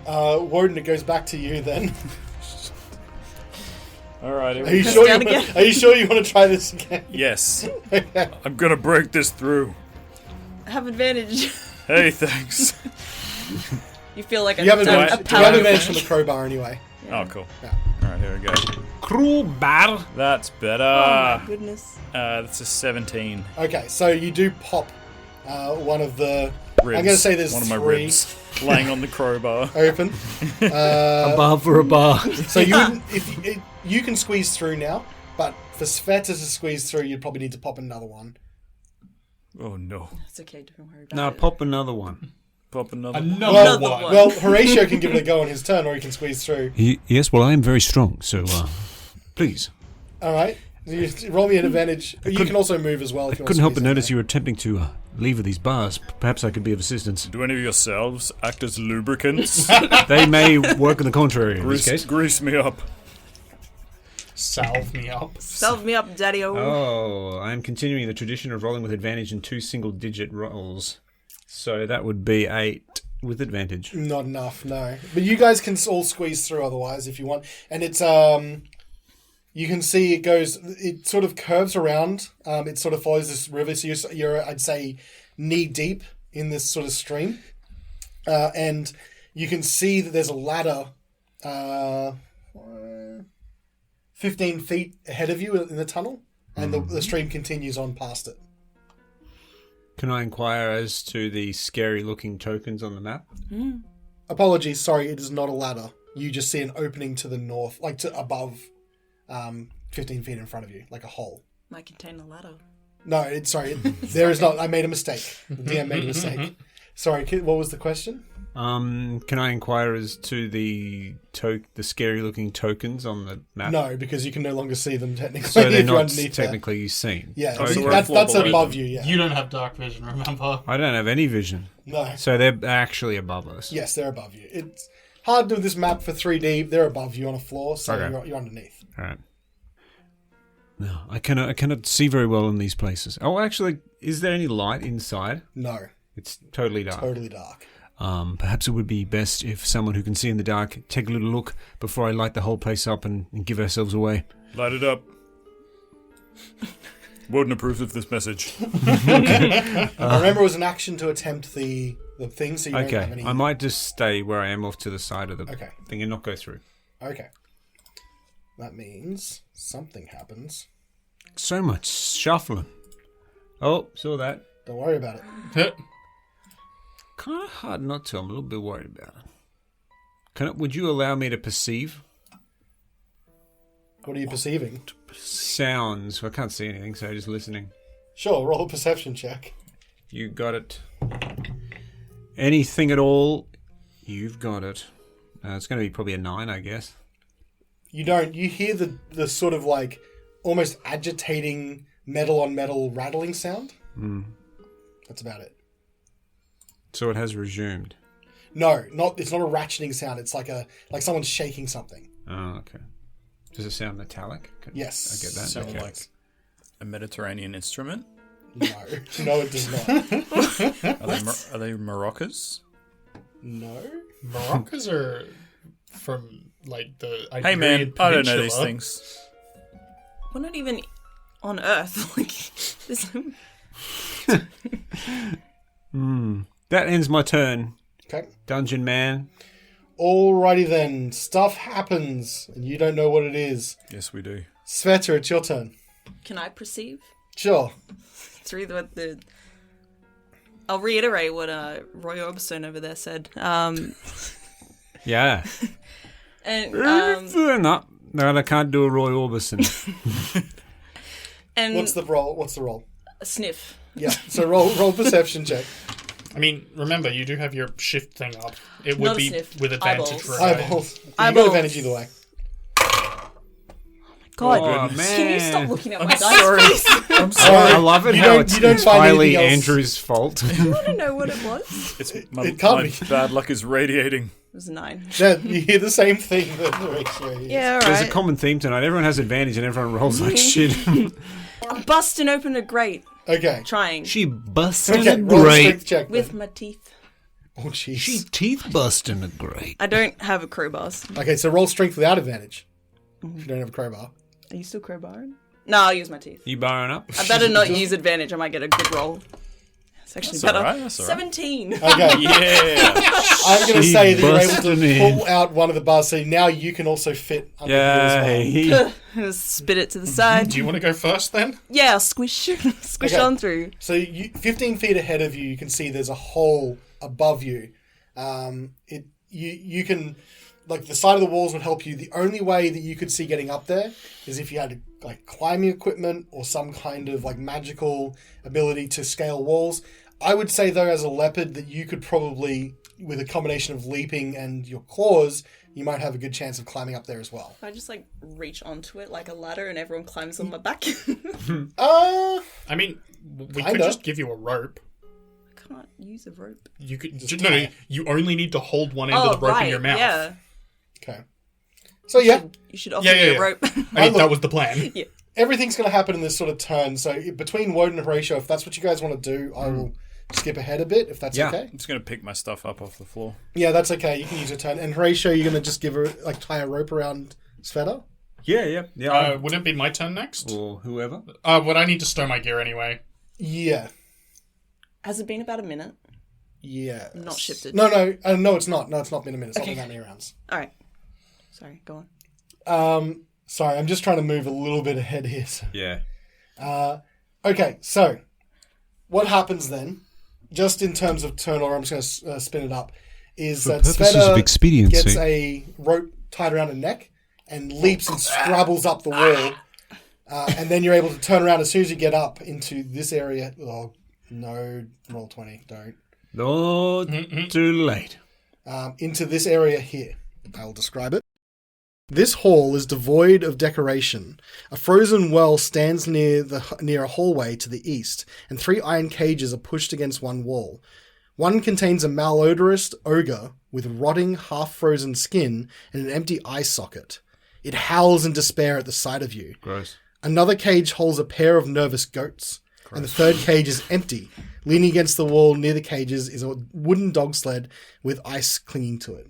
Wodun, it goes back to you then. Alright, Are you sure? down again. Are you sure you want to try this again? yes. I'm gonna break this through. Have advantage. Hey, thanks. You feel like You have I've done advantage. a You have power advantage from the crowbar anyway. Oh, cool. Yeah. Alright, here we go. Crowbar. That's better. Oh my goodness. That's a 17. Okay, so you do pop one of the. Ribs. I'm going to say there's one of my 3 ribs laying on the crowbar. open. A bar for a bar. So you wouldn't, you can squeeze through now, but for Svieta to squeeze through, you'd probably need to pop another one. Oh no. It's okay, don't worry about No, it. pop another one. Pop another. Another one. Well, Horatio can give it a go on his turn, or he can squeeze through. Yes, well, I am very strong, so please. All right. You roll me an advantage. You can also move as well. If you Couldn't help want but to notice you were attempting to lever these bars. Perhaps I could be of assistance. Do any of yourselves act as lubricants? They may work on the contrary in this case. Grease me up. Salve me up. Salve me up, daddy-o. Oh, I'm continuing the tradition of rolling with advantage in 2 single-digit rolls. So that would be 8, with advantage. Not enough, no. But you guys can all squeeze through otherwise if you want. And it's you can see it sort of curves around. It sort of follows this river. So you're I'd say knee deep in this sort of stream. And you can see that there's a ladder 15 feet ahead of you in the tunnel. And the stream continues on past it. Can I inquire as to the scary-looking tokens on the map? Apologies, sorry, it is not a ladder. You just see an opening to the north, like to above 15 feet in front of you, like a hole. Might contain a ladder. No, there is not. I made a mistake. The DM made a mistake. Sorry, what was the question? Can I inquire as to the scary-looking tokens on the map? No, because you can no longer see them technically. So they're if you're not underneath technically seen? Yeah, Oh, so that's above you, yeah. You don't have dark vision, remember? I don't have any vision. No. So they're actually above us. Yes, they're above you. It's hard to do this map for 3D. They're above you on a floor, so Okay. you're underneath. All right. No, I cannot see very well in these places. Oh, actually, is there any light inside? No, It's totally dark. totally dark. Perhaps it would be best if someone who can see in the dark take a little look before I light the whole place up and give ourselves away. Light it up. Wodun approves of this message. Remember, it was an action to attempt the thing, so you don't have Okay, any... I might just stay where I am off to the side of the Okay. thing and not go through. Okay. That means something happens. So much shuffling. Oh, saw that. Don't worry about it. Kind of hard not to. I'm a little bit worried about it. Would you allow me to perceive What are you perceiving? sounds? I can't see anything, so just listening. Sure, roll a perception check. You got it. Anything at all, you've got it. It's going to be probably a 9, I guess. You don't. You hear the sort of like almost agitating metal on metal rattling sound. That's about it. So it has resumed. No, it's not a ratcheting sound. It's like someone's shaking something. Oh, okay. Does it sound metallic? Yes. I get that. Sound Okay. like a Mediterranean instrument? No, it does not. Are they maracas? No. Maracas are from, like, the Hey man, Iberian I don't know these Peninsula. things. We're not even on Earth. Like, this. That ends my turn. Okay. Dungeon man. Alrighty then. Stuff happens, and you don't know what it is. Yes, we do. Sveta, it's your turn. Can I perceive Sure. through the? I'll reiterate what Roy Orbison over there said. Yeah. And No, I can't do a Roy Orbison. and What's the roll? a sniff. Yeah. So roll perception check. I mean, remember, you do have your shift thing up. It would Not a be sniff. with advantage Eyeballs. for a guy. Eyeballs. You Eyeballs. got advantage either way. God, Oh, can you stop man. looking at my dice, please? I'm sorry. I love it You how don't- it's you don't find entirely anything else. Andrew's fault. I want to know what it was. It's It my can't be. bad luck is radiating. It was a 9. Yeah, you hear the same thing that the ratio is. Yeah, There's a alright. common theme tonight. Everyone has advantage and everyone rolls like shit. I'm busting open a grate, Okay. trying She busted Okay, a roll a grate. strength check. with then. my teeth. Oh, jeez. She teeth busting a grate. I don't have a crowbars. Okay, so roll strength without advantage. If you don't have a crowbar. Are you still crowbarring? No, I'll use my teeth. You barring up? I better not use advantage. I might get a good roll. It's actually That's better. alright, that's alright. 17. Okay. Yeah. I'm going to She say that you're able busted to in. pull out one of the bars, so now you can also fit under here as well. Yeah. Spit it to the side. Do you want to go first then? Yeah, I'll squish Okay. on through. So 15 feet ahead of you, you can see there's a hole above you. You can, like, the side of the walls would help you. The only way that you could see getting up there is if you had like climbing equipment or some kind of like magical ability to scale walls. I would say though, as a leopard, that you could probably, with a combination of leaping and your claws, you might have a good chance of climbing up there as well. If I just like reach onto it like a ladder and everyone climbs on my back. Uh, I mean, we could Kinda. just give you a rope. I can't use a rope. You could Just no, tie it. you only need to hold one end Oh, of the rope right. in your mouth. Yeah. okay. So yeah, You should offer Yeah, me yeah, a yeah. rope. I mean, look- that was the plan. everything's going to happen in this sort of turn. So between Wodun and Horatio, if that's what you guys want to do, I will skip ahead a bit, if that's Yeah. okay. I'm just going to pick my stuff up off the floor. Yeah, that's okay. You can use your turn. And Horatio, you're going to just give her, like, tie a rope around Svieta? Yeah. Wouldn't it be my turn next? Or whoever. Would I need to stow my gear anyway? Yeah. Has it been about a minute? Yeah. Not shifted. No, it's not. No, it's not been a minute. It's not been that many rounds. All right. Sorry, go on. Sorry, I'm just trying to move a little bit ahead here. So. Yeah. Okay, so what happens then, just in terms of turn order, I'm just going to spin it up, is that purposes of Svieta expediency. gets a rope tied around her neck and leaps and scrabbles up the wall. And then you're able to turn around as soon as you get up into this area. Oh, no, roll 20, don't. No, too late. Into this area here. I'll describe it. This hall is devoid of decoration. A frozen well stands near a hallway to the east, and 3 iron cages are pushed against one wall. One contains a malodorous ogre with rotting, half-frozen skin and an empty eye socket. It howls in despair at the sight of you. Gross. Another cage holds a pair of nervous goats, and the third cage is empty. Leaning against the wall near the cages is a wooden dog sled with ice clinging to it.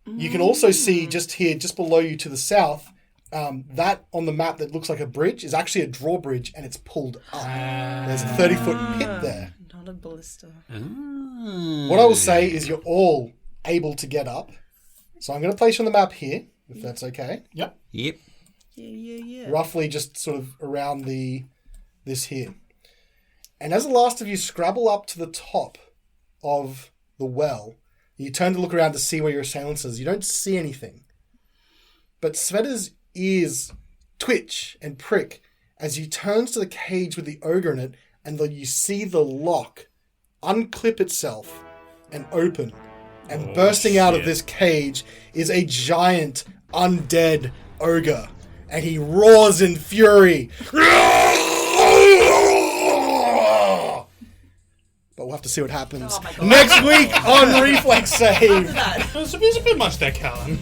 You can also see just here, just below you to the south, that on the map that looks like a bridge is actually a drawbridge, and it's pulled up. There's a 30-foot pit there. Not a ballista. What I will say is you're all able to get up. So I'm going to place you on the map here, if that's okay. Yep. Yep. Yeah. Roughly just sort of around this here. And as the last of you scrabble up to the top of the well, you turn to look around to see where your assailant is. You don't see anything. But Sveta's ears twitch and prick as he turns to the cage with the ogre in it, and you see the lock unclip itself and open. And bursting out of this cage is a giant undead ogre. And he roars in fury. But we'll have to see what happens Oh my God. next week on Reflex Save. There's a bit much there, Callan.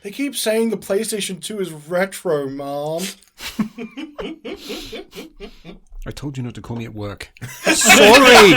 They keep saying the PlayStation 2 is retro, Mom. I told you not to call me at work. Sorry!